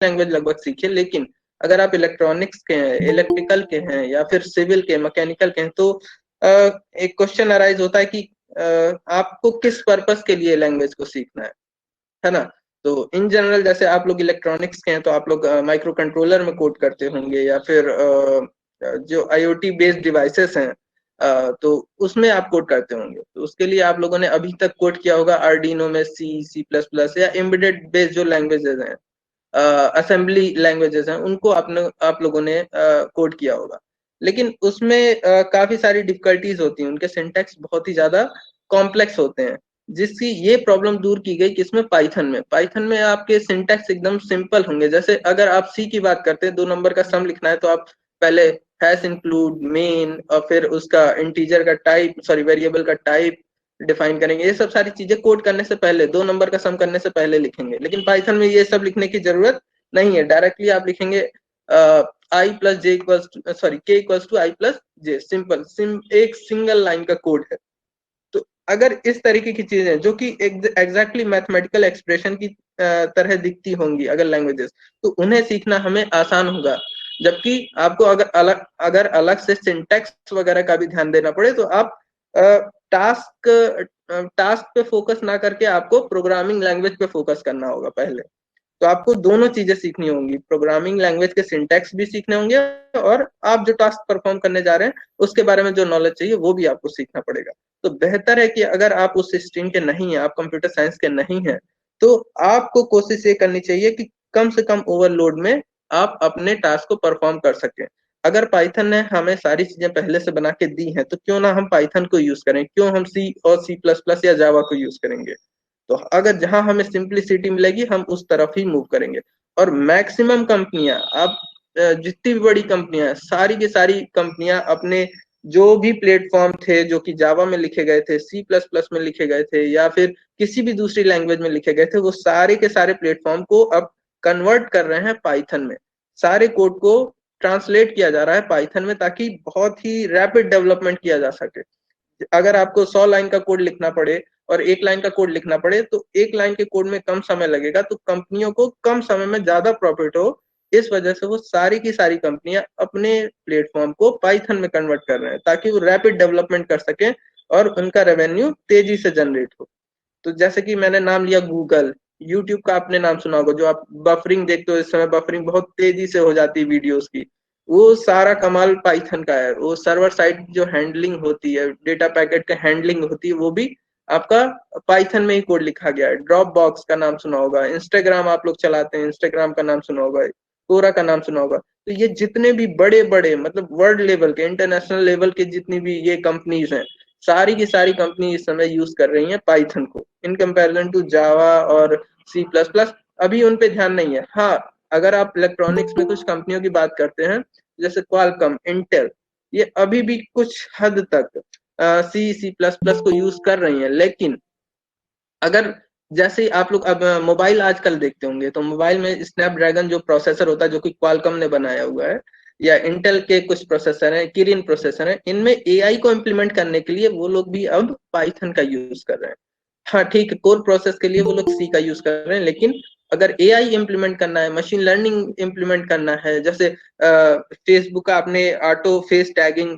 Language लगभग सीखे, लेकिन अगर आप इलेक्ट्रॉनिक्स के हैं, इलेक्ट्रिकल के हैं या फिर सिविल के, मैकेनिकल के हैं, तो एक क्वेश्चन अराइज होता है कि आपको किस पर्पस के लिए लैंग्वेज को सीखना है ना। तो इन जनरल जैसे आप लोग इलेक्ट्रॉनिक्स के हैं तो आप लोग माइक्रो कंट्रोलर में कोड करते होंगे, या फिर जो आईओटी बेस्ड डिवाइसेस हैं तो उसमें आप कोड करते होंगे। तो उसके लिए आप लोगों ने अभी तक कोड किया होगा आर्डिनो में C++ या एम्बेडेड बेस्ड जो लैंग्वेजेस हैं, असेंबली लैंग्वेजेस हैं, उनको आप लोगों ने कोड किया होगा। लेकिन उसमें काफी सारी डिफिकल्टीज होती हैं, उनके सिंटैक्स बहुत ही ज्यादा कॉम्प्लेक्स होते हैं, जिसकी ये प्रॉब्लम दूर की गई किसमें, पाइथन में आपके सिंटैक्स एकदम सिंपल होंगे। जैसे अगर आप सी की बात करते हैं, 2 नंबर का सम लिखना है तो आप पहले हैश इंक्लूड मेन और फिर उसका इंटीजर का टाइप, सॉरी वेरिएबल का टाइप डिफाइन करेंगे। ये सब सारी चीजें कोड करने से पहले, 2 नंबर का सम करने से पहले लिखेंगे। लेकिन पाइथन में ये सब लिखने की जरूरत नहीं है, डायरेक्टली आप लिखेंगे I plus J equals to, sorry K equals to I plus J, एक सिंगल लाइन का कोड है। तो अगर इस तरीके की चीजें जो कि एग्जैक्टली मैथमेटिकल एक्सप्रेशन की तरह दिखती होंगी अगर लैंग्वेजेस, तो उन्हें सीखना हमें आसान होगा। जबकि आपको अगर अलग से सिंटैक्स वगैरह का भी ध्यान देना पड़े तो आप टास्क टास्क पे फोकस ना करके आपको प्रोग्रामिंग लैंग्वेज पे फोकस करना होगा पहले। तो आपको दोनों चीजें सीखनी होंगी, प्रोग्रामिंग लैंग्वेज के सिंटैक्स भी सीखने होंगे और आप जो टास्क परफॉर्म करने जा रहे हैं उसके बारे में जो नॉलेज चाहिए वो भी आपको सीखना पड़ेगा। तो बेहतर है कि अगर आप उस स्ट्रीम के नहीं है, आप कंप्यूटर साइंस के नहीं है, तो आपको कोशिश ये करनी चाहिए कि कम से कम ओवरलोड में आप अपने टास्क को परफॉर्म कर सकें। अगर पाइथन ने हमें सारी चीजें पहले से बना के दी हैं तो क्यों ना हम पाइथन को यूज करें, क्यों हम सी और C++ या जावा को यूज करेंगे। तो अगर जहां हमें सिंप्लिसिटी मिलेगी हम उस तरफ ही मूव करेंगे। और मैक्सिमम कंपनियां, आप जितनी भी बड़ी कंपनियां हैं, सारी की सारी कंपनियां अपने जो भी प्लेटफॉर्म थे जो कि जावा में लिखे गए थे, C++ में लिखे गए थे या फिर किसी भी दूसरी लैंग्वेज में लिखे गए थे, वो सारे के सारे प्लेटफॉर्म को अब कन्वर्ट कर रहे हैं पाइथन में। सारे कोड को ट्रांसलेट किया जा रहा है पाइथन में ताकि बहुत ही रैपिड डेवलपमेंट किया जा सके। अगर आपको 100 लाइन का कोड लिखना पड़े और 1 लाइन का कोड लिखना पड़े तो 1 लाइन के कोड में कम समय लगेगा, तो कंपनियों को कम समय में ज्यादा प्रॉफिट हो, इस वजह से वो सारी की सारी कंपनियां अपने प्लेटफॉर्म को पाइथन में कन्वर्ट कर रहे हैं ताकि वो रैपिड डेवलपमेंट कर सकें और उनका रेवेन्यू तेजी से जनरेट हो। तो जैसे कि मैंने नाम लिया गूगल, यूट्यूब का आपने नाम सुना होगा, जो आप बफरिंग देखते हो, इस समय बफरिंग बहुत तेजी से हो जाती है वीडियोस की, वो सारा कमाल पाइथन का है। वो सर्वर साइड जो हैंडलिंग होती है, डेटा पैकेट का हैंडलिंग होती है, वो भी आपका पाइथन में ही कोड लिखा गया है। ड्रॉप बॉक्स का नाम सुना होगा, इंस्टाग्राम आप लोग चलाते हैं, इंस्टाग्राम का नाम सुना होगा, कोरा का नाम सुना होगा। तो ये जितने भी बड़े बड़े मतलब वर्ल्ड लेवल के, इंटरनेशनल लेवल के जितनी भी ये कंपनीज हैं, सारी की सारी कंपनी इस समय यूज कर रही हैं पाइथन को इन कंपैरिजन टू जावा और C++। अभी उन पे ध्यान नहीं है। हाँ, अगर आप इलेक्ट्रॉनिक्स में कुछ कंपनियों की बात करते हैं जैसे क्वालकॉम, इंटेल, ये अभी भी कुछ हद तक C++ को यूज कर रही हैं। लेकिन अगर जैसे आप लोग अब मोबाइल आजकल देखते होंगे तो मोबाइल में स्नैपड्रैगन जो प्रोसेसर होता है जो कि क्वालकॉम ने बनाया हुआ है, या इंटेल के कुछ प्रोसेसर हैं, किरिन प्रोसेसर हैं, इनमें एआई को इम्प्लीमेंट करने के लिए वो लोग भी अब पाइथन का यूज कर रहे हैं। हाँ ठीक है, कोर प्रोसेस के लिए वो लोग सी का यूज कर रहे हैं, लेकिन अगर एआई इम्प्लीमेंट करना है, मशीन लर्निंग इम्प्लीमेंट करना है, जैसे फेसबुक का आपने ऑटो फेस टैगिंग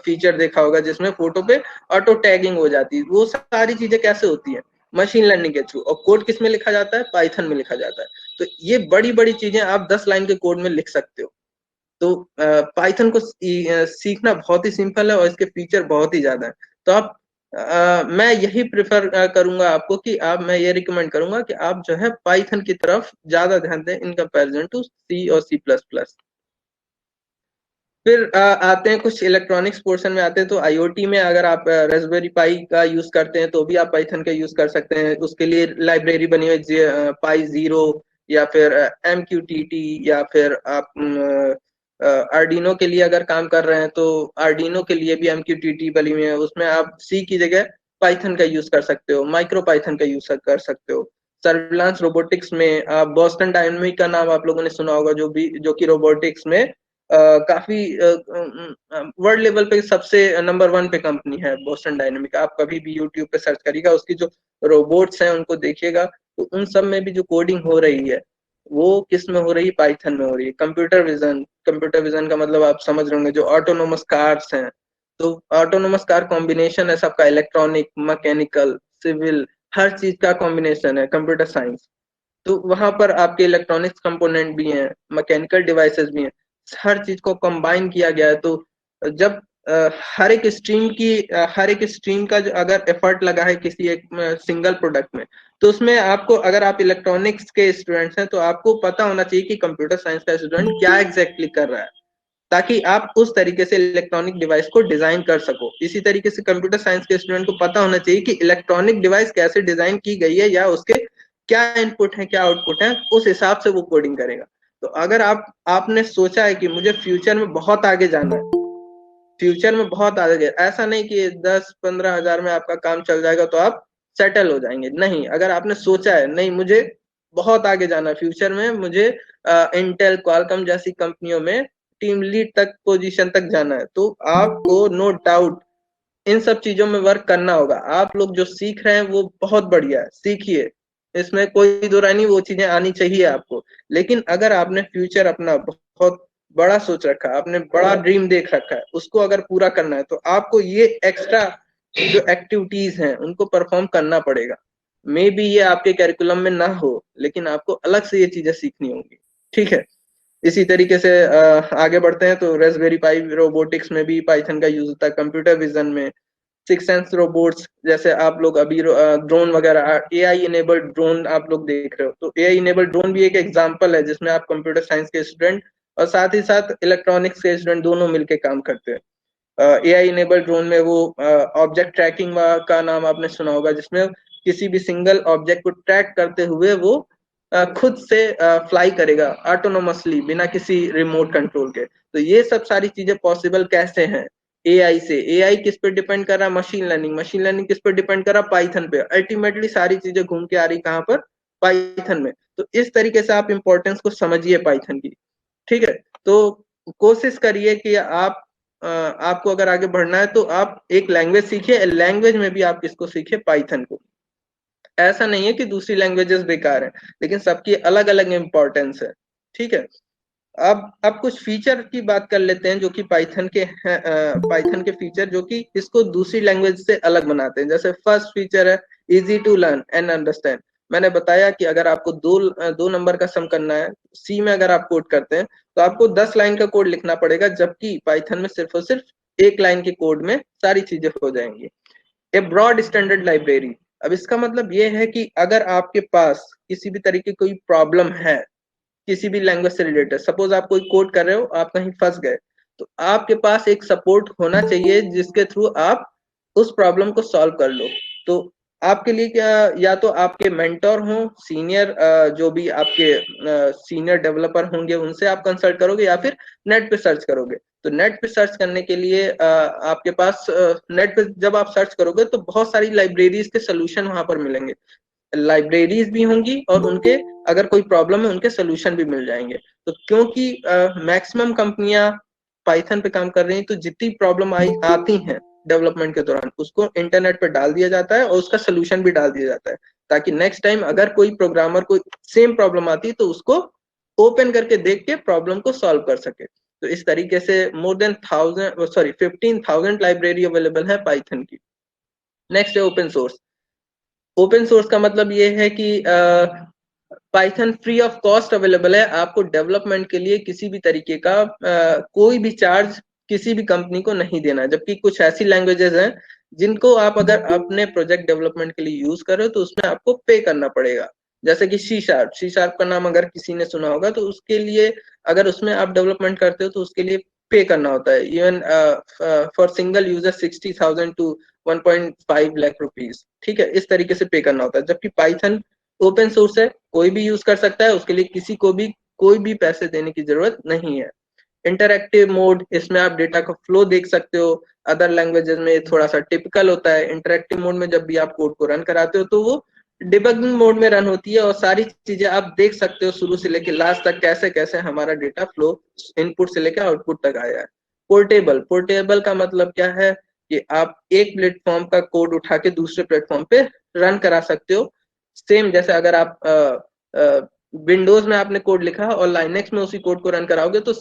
फीचर देखा होगा जिसमें फोटो पे ऑटो टैगिंग हो जाती है, वो सारी चीजें कैसे होती है, मशीन लर्निंग के थ्रू। और कोड किस में लिखा जाता है, पाइथन में लिखा जाता है। तो ये बड़ी बड़ी चीजें आप 10 लाइन के कोड में लिख सकते हो। तो पाइथन को सीखना बहुत ही सिंपल है और इसके फीचर बहुत ही ज्यादा है। तो आप मैं यही प्रेफर करूंगा आपको कि आप, मैं ये रिकमेंड करूंगा कि आप जो है पाइथन की तरफ ज्यादा ध्यान दें इन कंपैरिजन टू सी और C++। फिर आते हैं कुछ इलेक्ट्रॉनिक्स पोर्शन में आते हैं। तो आईओटी में अगर आप रास्पबेरी पाई का यूज करते हैं तो भी आप पाइथन का यूज कर सकते हैं। उसके लिए लाइब्रेरी बनी हुई है पाई जीरो, या फिर MQTT, या फिर आप आर्डिनो के लिए अगर काम कर रहे हैं तो आर्डिनो के लिए भी MQTT बनी हुई है, उसमें आप सी की जगह पाइथन का यूज कर सकते हो, माइक्रो पाइथन का यूज कर सकते हो। सर्विलांस रोबोटिक्स में आप बोस्टन डायनेमिक का नाम आप लोगों ने सुना होगा, जो कि रोबोटिक्स में काफी वर्ल्ड लेवल पे सबसे नंबर 1 पे कंपनी है बोस्टन डायनेमिक। आप कभी भी यूट्यूब पे सर्च करिएगा, उसकी जो रोबोट्स हैं उनको देखिएगा, तो उन सब में भी जो कोडिंग हो रही है वो किस में हो रही है? पाइथन में हो रही है। कंप्यूटर विजन का मतलब आप समझ रहे होंगे, जो ऑटोनोमस कार्स हैं, तो ऑटोनोमस कार कॉम्बिनेशन है सबका, इलेक्ट्रॉनिक, मैकेनिकल, सिविल, हर चीज का कॉम्बिनेशन है कंप्यूटर साइंस। तो वहां पर आपके इलेक्ट्रॉनिक्स कंपोनेंट भी हैं, मैकेनिकल डिवाइसेस भी हैं, हर चीज को कंबाइन किया गया है। तो जब हर एक स्ट्रीम का जो अगर एफर्ट लगा है किसी एक सिंगल प्रोडक्ट में, तो उसमें आपको, अगर आप इलेक्ट्रॉनिक्स के स्टूडेंट्स हैं तो आपको पता होना चाहिए कि कंप्यूटर साइंस का स्टूडेंट क्या एग्जैक्टली कर रहा है, ताकि आप उस तरीके से इलेक्ट्रॉनिक डिवाइस को डिजाइन कर सको। इसी तरीके से कंप्यूटर साइंस के स्टूडेंट को पता होना चाहिए कि इलेक्ट्रॉनिक डिवाइस कैसे डिजाइन की गई है, या उसके क्या इनपुट है, क्या आउटपुट है, उस हिसाब से वो कोडिंग करेगा। तो अगर आपने सोचा है कि मुझे फ्यूचर में बहुत आगे जाना है, फ्यूचर में बहुत आगे, ऐसा नहीं कि 10-15 हजार में आपका काम चल जाएगा तो आप सेटल हो जाएंगे, नहीं। अगर आपने सोचा है नहीं मुझे बहुत आगे जाना है फ्यूचर में, मुझे इंटेल, क्वालकॉम जैसी कंपनियों में टीम लीड तक पोजीशन तक जाना है, तो आपको नो डाउट इन सब चीजों में वर्क करना होगा। आप लोग जो सीख रहे हैं वो बहुत बढ़िया है, सीखिए, इसमें कोई दो राय नहीं, वो चीजें आनी चाहिए आपको। लेकिन अगर आपने फ्यूचर अपना बहुत बड़ा सोच रखा है, आपने बड़ा ड्रीम देख रखा है, उसको अगर पूरा करना है, तो आपको ये एक्स्ट्रा जो एक्टिविटीज हैं उनको परफॉर्म करना पड़ेगा। मे बी ये आपके करिकुलम में ना हो, लेकिन आपको अलग से ये चीजें सीखनी होंगी। ठीक है, इसी तरीके से आगे बढ़ते हैं। तो रेस्पबेरी पाई रोबोटिक्स में भी पाइथन का यूज होता है, कंप्यूटर विजन में, सिक्स सेंस रोबोट्स, जैसे आप लोग अभी ड्रोन वगैरह, एआई इनेबल्ड ड्रोन आप लोग देख रहे हो, तो एआई इनेबल्ड ड्रोन भी एक एग्जांपल है जिसमें आप कंप्यूटर साइंस के स्टूडेंट और साथ ही साथ इलेक्ट्रॉनिक्स के स्टूडेंट दोनों मिलकर काम करते हैं। एआई इनेबल्ड ड्रोन में वो ऑब्जेक्ट ट्रैकिंग का नाम आपने सुना होगा, जिसमें किसी भी सिंगल ऑब्जेक्ट को ट्रैक करते हुए वो खुद से फ्लाई करेगा ऑटोनोमसली, बिना किसी रिमोट कंट्रोल के। तो ये सब सारी चीजें पॉसिबल कैसे हैं? एआई से। एआई किस पे डिपेंड कर रहा है? Machine learning. मशीन लर्निंग किस पे डिपेंड कर रहा है? पाइथन पे। अल्टीमेटली सारी चीजें घूम के आ रही कहाँ पर? पाइथन में। तो इस तरीके से आप इंपॉर्टेंस को समझिए पाइथन की। ठीक है, तो कोशिश करिए कि आपको अगर आगे बढ़ना है तो आप एक लैंग्वेज सीखिए, लैंग्वेज में भी आप किसको सीखिए? पाइथन को। ऐसा नहीं है कि दूसरी लैंग्वेजेस बेकार है, लेकिन सबकी अलग अलग इंपॉर्टेंस है। ठीक है, अब कुछ फीचर की बात कर लेते हैं जो कि पाइथन के हैं, पाइथन के फीचर जो कि इसको दूसरी लैंग्वेज से अलग बनाते हैं। जैसे फर्स्ट फीचर है easy to learn and understand. मैंने बताया कि अगर आपको दो नंबर का सम करना है, सी में अगर आप कोड करते हैं तो आपको 10 लाइन का कोड लिखना पड़ेगा, जबकि पाइथन में सिर्फ और सिर्फ 1 लाइन के कोड में सारी चीजें हो जाएंगी। A broad standard library. अब इसका मतलब ये है कि अगर आपके पास किसी भी तरीके की कोई प्रॉब्लम है किसी भी लैंग्वेज से रिलेटेड, सपोज आप कोई कोड कर रहे हो, आप कहीं फंस गए, तो आपके पास एक सपोर्ट होना चाहिए जिसके थ्रू आप उस प्रॉब्लम को सॉल्व कर लो। तो आपके लिए क्या, या तो आपके मेंटर हो, सीनियर, जो भी आपके सीनियर डेवलपर होंगे उनसे आप कंसल्ट करोगे, या फिर नेट पे सर्च करोगे। तो नेट पे सर्च करने के लिए आपके पास नेट पे जब आप सर्च करोगे तो बहुत सारी लाइब्रेरीज के सोल्यूशन वहां पर मिलेंगे। लाइब्रेरीज भी होंगी और उनके अगर कोई प्रॉब्लम है उनके सोल्यूशन भी मिल जाएंगे। तो क्योंकि मैक्सिमम कंपनियां पाइथन पे काम कर रही हैं, तो जितनी प्रॉब्लम आती हैं डेवलपमेंट के दौरान उसको इंटरनेट पे डाल दिया जाता है और उसका सोल्यूशन भी डाल दिया जाता है, ताकि नेक्स्ट टाइम अगर कोई प्रोग्रामर को सेम प्रॉब्लम आती है तो उसको ओपन करके देख के प्रॉब्लम को सॉल्व कर सके। तो इस तरीके से मोर देन 15,000 लाइब्रेरी अवेलेबल है पाइथन की। नेक्स्ट है ओपन सोर्स। ओपन सोर्स का मतलब ये है कि Python free of cost available है, आपको डेवलपमेंट के लिए किसी भी तरीके का कोई भी चार्ज किसी भी कंपनी को नहीं देना। जबकि कुछ ऐसी लैंग्वेजेस हैं जिनको आप अगर अपने प्रोजेक्ट डेवलपमेंट के लिए यूज कर रहे हो तो उसमें आपको पे करना पड़ेगा। जैसे कि सी शार्प का नाम अगर किसी ने सुना होगा, तो उसके लिए अगर उसमें आप डेवलपमेंट करते हो तो उसके लिए पे करना होता है। Even for single user 60,000 to 1.5 lakh rupees. ठीक है, इस तरीके से पे करना होता है। जबकि पाइथन ओपन सोर्स है, कोई भी यूज कर सकता है, उसके लिए किसी को भी कोई भी पैसे देने की जरूरत नहीं है। इंटरएक्टिव मोड, इसमें आप डेटा का फ्लो देख सकते हो। अदर लैंग्वेजेस में थोड़ा सा टिपिकल होता है। इंटरएक्टिव मोड में जब भी आप कोड को रन कराते हो तो वो डिबगिंग मोड में रन होती है और सारी चीजें आप देख सकते हो शुरू से लेकर लास्ट तक कैसे कैसे हमारा डेटा फ्लो इनपुट से लेकर आउटपुट तक आया है। पोर्टेबल। पोर्टेबल का मतलब क्या है कि आप एक प्लेटफॉर्म का कोड उठा के दूसरे प्लेटफॉर्म पे रन करा सकते हो। सेम जैसे अगर आप विंडोज में आपने कोड लिखा और लाइनेक्स में उसी कोड को रन कराओगे तो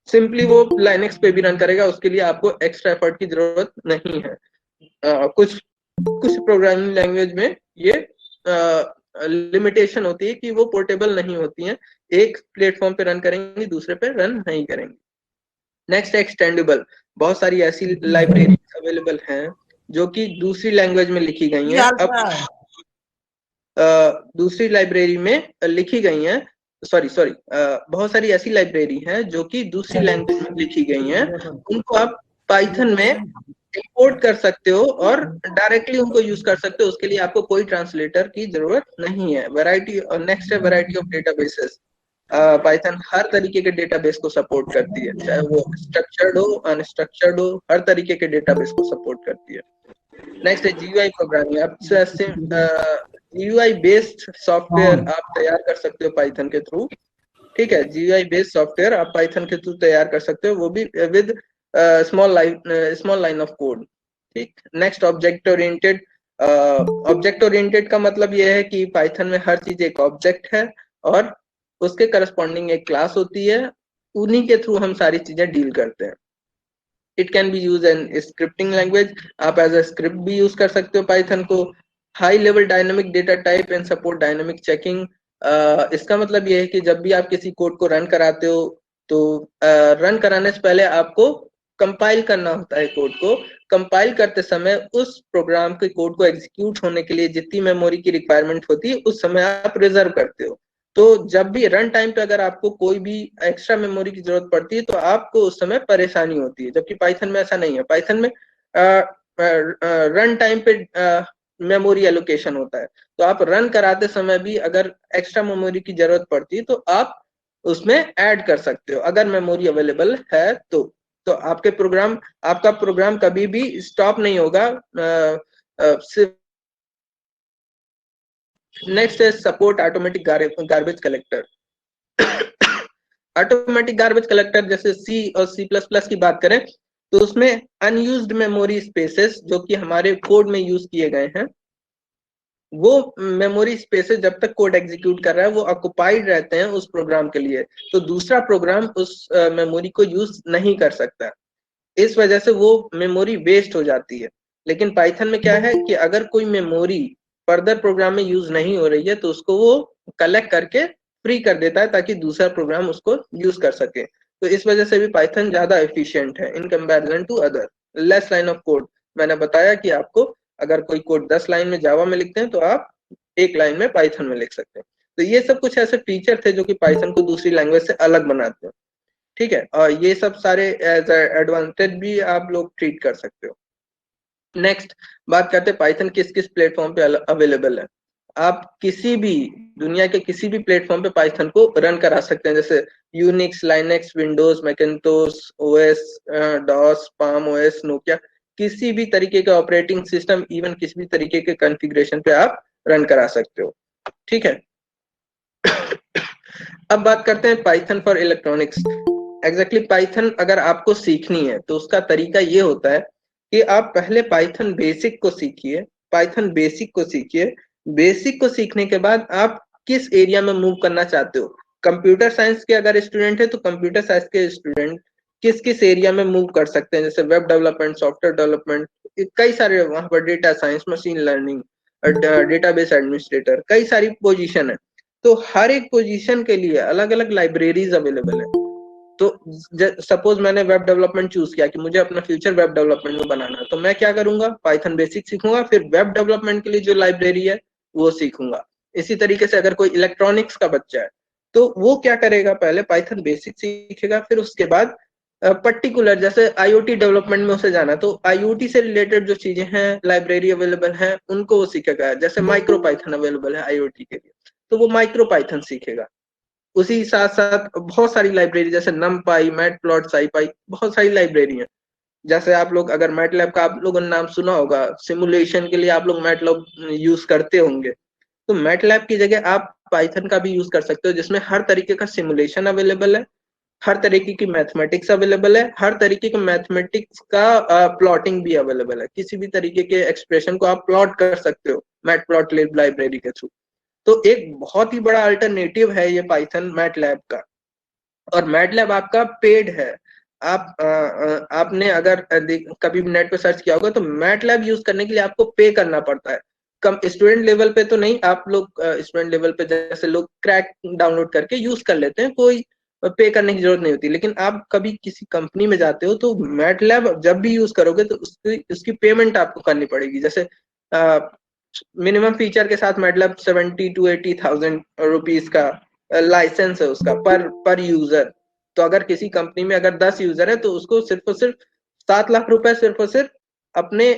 सिंपली वो लाइनेक्स पे भी रन करेगा, उसके लिए आपको एक्स्ट्रा एफर्ट की जरूरत नहीं है। कुछ कुछ प्रोग्रामिंग लैंग्वेज में ये लिमिटेशन होती है कि वो पोर्टेबल नहीं होती हैं, एक प्लेटफॉर्म पे रन करेंगी दूसरे पे रन नहीं करेंगी। नेक्स्ट एक्सटेंडेबल, बहुत सारी ऐसी लाइब्रेरी अवेलेबल हैं जो कि दूसरी लैंग्वेज में लिखी गई हैं। अब दूसरी लाइब्रेरी में लिखी गई हैं, सॉरी बहुत सारी ऐसी लाइब्रेरी हैं जो कि दूसरी लैंग्वेज में लिखी गई हैं, उनको आप पाइथन में इंपोर्ट कर सकते हो और डायरेक्टली उनको यूज कर सकते हो, उसके लिए आपको कोई ट्रांसलेटर की जरूरत नहीं है। वैरायटी, नेक्स्ट है वैरायटी ऑफ डेटाबेसेस। पाइथन हर तरीके के डेटाबेस को सपोर्ट करती है, चाहे वो स्ट्रक्चर्ड हो अनस्ट्रक्चर्ड हो, हर तरीके के डेटाबेस को सपोर्ट करती है। नेक्स्ट है जीयूआई प्रोग्रामिंग। आप जीयूआई बेस्ड सॉफ्टवेयर आप तैयार कर सकते हो पाइथन के थ्रू। ठीक है, जीयूआई बेस्ड सॉफ्टवेयर आप पाइथन के थ्रू तैयार कर सकते हो, वो भी with small line of code. ठीक, next object oriented. Object oriented का मतलब ये है कि पाइथन में हर चीज एक ऑब्जेक्ट है और उसके करस्पॉन्डिंग एक क्लास होती है, उन्हीं के थ्रू हम सारी चीजें डील करते हैं। It can be use N scripting language, आप एज अ स्क्रिप्ट भी यूज कर सकते हो पाइथन को। High level dynamic data type and support dynamic checking. इसका मतलब ये है कि जब भी आप किसी कोड को रन कराते हो तो रन कराने से पहले आपको कंपाइल करना होता है कोड को। कंपाइल करते समय उस प्रोग्राम के कोड को एग्जीक्यूट होने के लिए जितनी मेमोरी की रिक्वायरमेंट होती है उस समय आप रिजर्व करते हो। तो जब भी रन टाइम पे अगर आपको कोई भी एक्स्ट्रा मेमोरी की जरूरत पड़ती है तो आपको उस समय परेशानी होती है, जबकि पाइथन में ऐसा नहीं है। पाइथन में रन टाइम पे मेमोरी एलोकेशन होता है, तो आप रन कराते समय भी अगर एक्स्ट्रा मेमोरी की जरूरत पड़ती है तो आप उसमें ऐड कर सकते हो अगर मेमोरी अवेलेबल है तो आपका प्रोग्राम कभी भी स्टॉप नहीं होगा। नेक्स्ट है support automatic garbage collector. Automatic garbage collector, जैसे सी और सी प्लस प्लस की बात करें तो उसमें अनयूज्ड मेमोरी स्पेसेस जो कि हमारे कोड में यूज किए गए हैं, वो मेमोरी स्पेसेस जब तक कोड एग्जीक्यूट कर रहा है वो ऑक्युपाइड रहते हैं उस प्रोग्राम के लिए, तो दूसरा प्रोग्राम उस मेमोरी को यूज नहीं कर सकता। इस वजह से वो मेमोरी वेस्ट हो जाती है। लेकिन पाइथन में क्या है कि अगर कोई मेमोरी फर्दर प्रोग्राम में यूज नहीं हो रही है तो उसको वो कलेक्ट करके फ्री कर देता है ताकि दूसरा प्रोग्राम उसको यूज कर सके। तो इस वजह से भी पाइथन ज्यादा एफिशिएंट है in comparison to other. Less line of code, मैंने बताया कि आपको अगर कोई कोड 10 लाइन में जावा में लिखते हैं तो आप एक लाइन में पाइथन में लिख सकते हैं। तो ये सब कुछ ऐसे फीचर थे जो कि पाइथन को दूसरी लैंग्वेज से अलग बनाते हैं। ठीक है, और ये सब सारे एज एडवांटेज भी आप लोग ट्रीट कर सकते हो। नेक्स्ट बात करते हैं पाइथन किस किस प्लेटफॉर्म पे अवेलेबल है। आप किसी भी दुनिया के किसी भी प्लेटफॉर्म पे पाइथन को रन करा सकते हैं, जैसे Unix, Linux, Windows, Macintosh OS, DOS, Palm OS, Nokia, किसी भी तरीके का ऑपरेटिंग सिस्टम, इवन किसी भी तरीके के कॉन्फ़िगरेशन पे आप रन करा सकते हो। ठीक है, अब बात करते हैं Python for electronics. Exactly Python अगर आपको सीखनी है तो उसका तरीका ये होता है कि आप पहले पाइथन बेसिक को सीखिए। पाइथन बेसिक को सीखिए, बेसिक को सीखने के बाद आप किस एरिया में मूव करना चाहते हो। कंप्यूटर साइंस के अगर स्टूडेंट है तो कंप्यूटर साइंस के स्टूडेंट किस किस एरिया में मूव कर सकते हैं, जैसे वेब डेवलपमेंट, सॉफ्टवेयर डेवलपमेंट, कई सारे वहां पर data science, machine learning, database administrator, कई सारी पोजीशन है। तो हर एक पोजीशन के लिए अलग अलग लाइब्रेरीज अवेलेबल है। तो सपोज मैंने वेब डेवलपमेंट चूज किया कि मुझे अपना फ्यूचर वेब डेवलपमेंट में बनाना है, तो मैं क्या करूंगा, पाइथन बेसिक सीखूंगा, फिर वेब डेवलपमेंट के लिए जो लाइब्रेरी है वो सीखूंगा। इसी तरीके से अगर कोई इलेक्ट्रॉनिक्स का बच्चा है तो वो क्या करेगा, पहले पाइथन बेसिक सीखेगा, फिर उसके बाद पर्टिकुलर जैसे आईओटी डेवलपमेंट में उसे जाना, तो आईओटी से रिलेटेड जो चीजें हैं, लाइब्रेरी अवेलेबल है, उनको वो सीखेगा। जैसे माइक्रो पाइथन अवेलेबल है आईओटी के लिए, तो वो माइक्रो पाइथन सीखेगा। उसी साथ साथ बहुत सारी लाइब्रेरी जैसे नमपाई, मैटप्लॉट, साईपाई, बहुत सारी लाइब्रेरी हैं। जैसे आप लोग अगर मैटलैब का आप लोगों ने नाम सुना होगा, सिमुलेशन के लिए आप लोग मैटलैब यूज करते होंगे, तो मैटलैब की जगह आप पाइथन का भी यूज कर सकते हो, जिसमें हर तरीके का सिमुलेशन अवेलेबल है, हर तरीके की मैथमेटिक्स अवेलेबल है, हर तरीके के मैथमेटिक्स का प्लॉटिंग भी अवेलेबल है। किसी भी तरीके के एक्सप्रेशन को आप प्लॉट कर सकते हो मैटप्लॉट लाइब्रेरी के थ्रू। तो एक बहुत ही बड़ा अल्टरनेटिव है ये पाइथन मैटलैब का। और मैटलैब आपका पेड है। आपने अगर कभी नेट पे सर्च किया होगा तो मैटलैब यूज करने के लिए आपको पे करना पड़ता है। कम स्टूडेंट लेवल पे तो नहीं, आप लोग स्टूडेंट लेवल पे जैसे लोग क्रैक डाउनलोड करके यूज कर लेते हैं, कोई पे करने की जरूरत नहीं होती। लेकिन आप कभी किसी कंपनी में जाते हो तो मैटलैब जब भी यूज करोगे तो उसकी पेमेंट आपको करनी पड़ेगी। जैसे मिनिमम फीचर के साथ मैटलैब 70 to 80 thousand रुपीज का लाइसेंस है उसका पर यूजर। तो अगर किसी कंपनी में अगर 10 यूजर है तो उसको सिर्फ और सिर्फ 7 लाख रुपए सिर्फ और सिर्फ अपने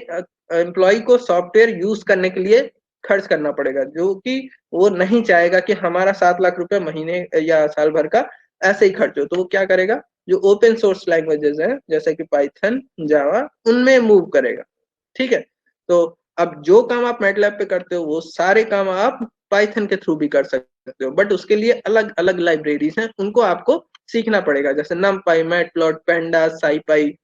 एम्प्लॉय को सॉफ्टवेयर यूज करने के लिए खर्च करना पड़ेगा, जो कि वो नहीं चाहेगा कि हमारा 7 लाख रुपए महीने या साल भर का ऐसे ही खर्च हो। तो वो क्या करेगा, जो ओपन सोर्स लैंग्वेजेस हैं जैसे कि पाइथन, जावा, उनमें मूव करेगा। ठीक है। तो अब जो काम आप मैटलैब पे करते हो वो सारे काम आप पाइथन के थ्रू भी कर सकते हो, बट उसके लिए अलग अलग लाइब्रेरीज हैं, उनको आपको सीखना पड़ेगा। जैसे नमपाई, मैटप्लॉट, पेंडास, साईपाई,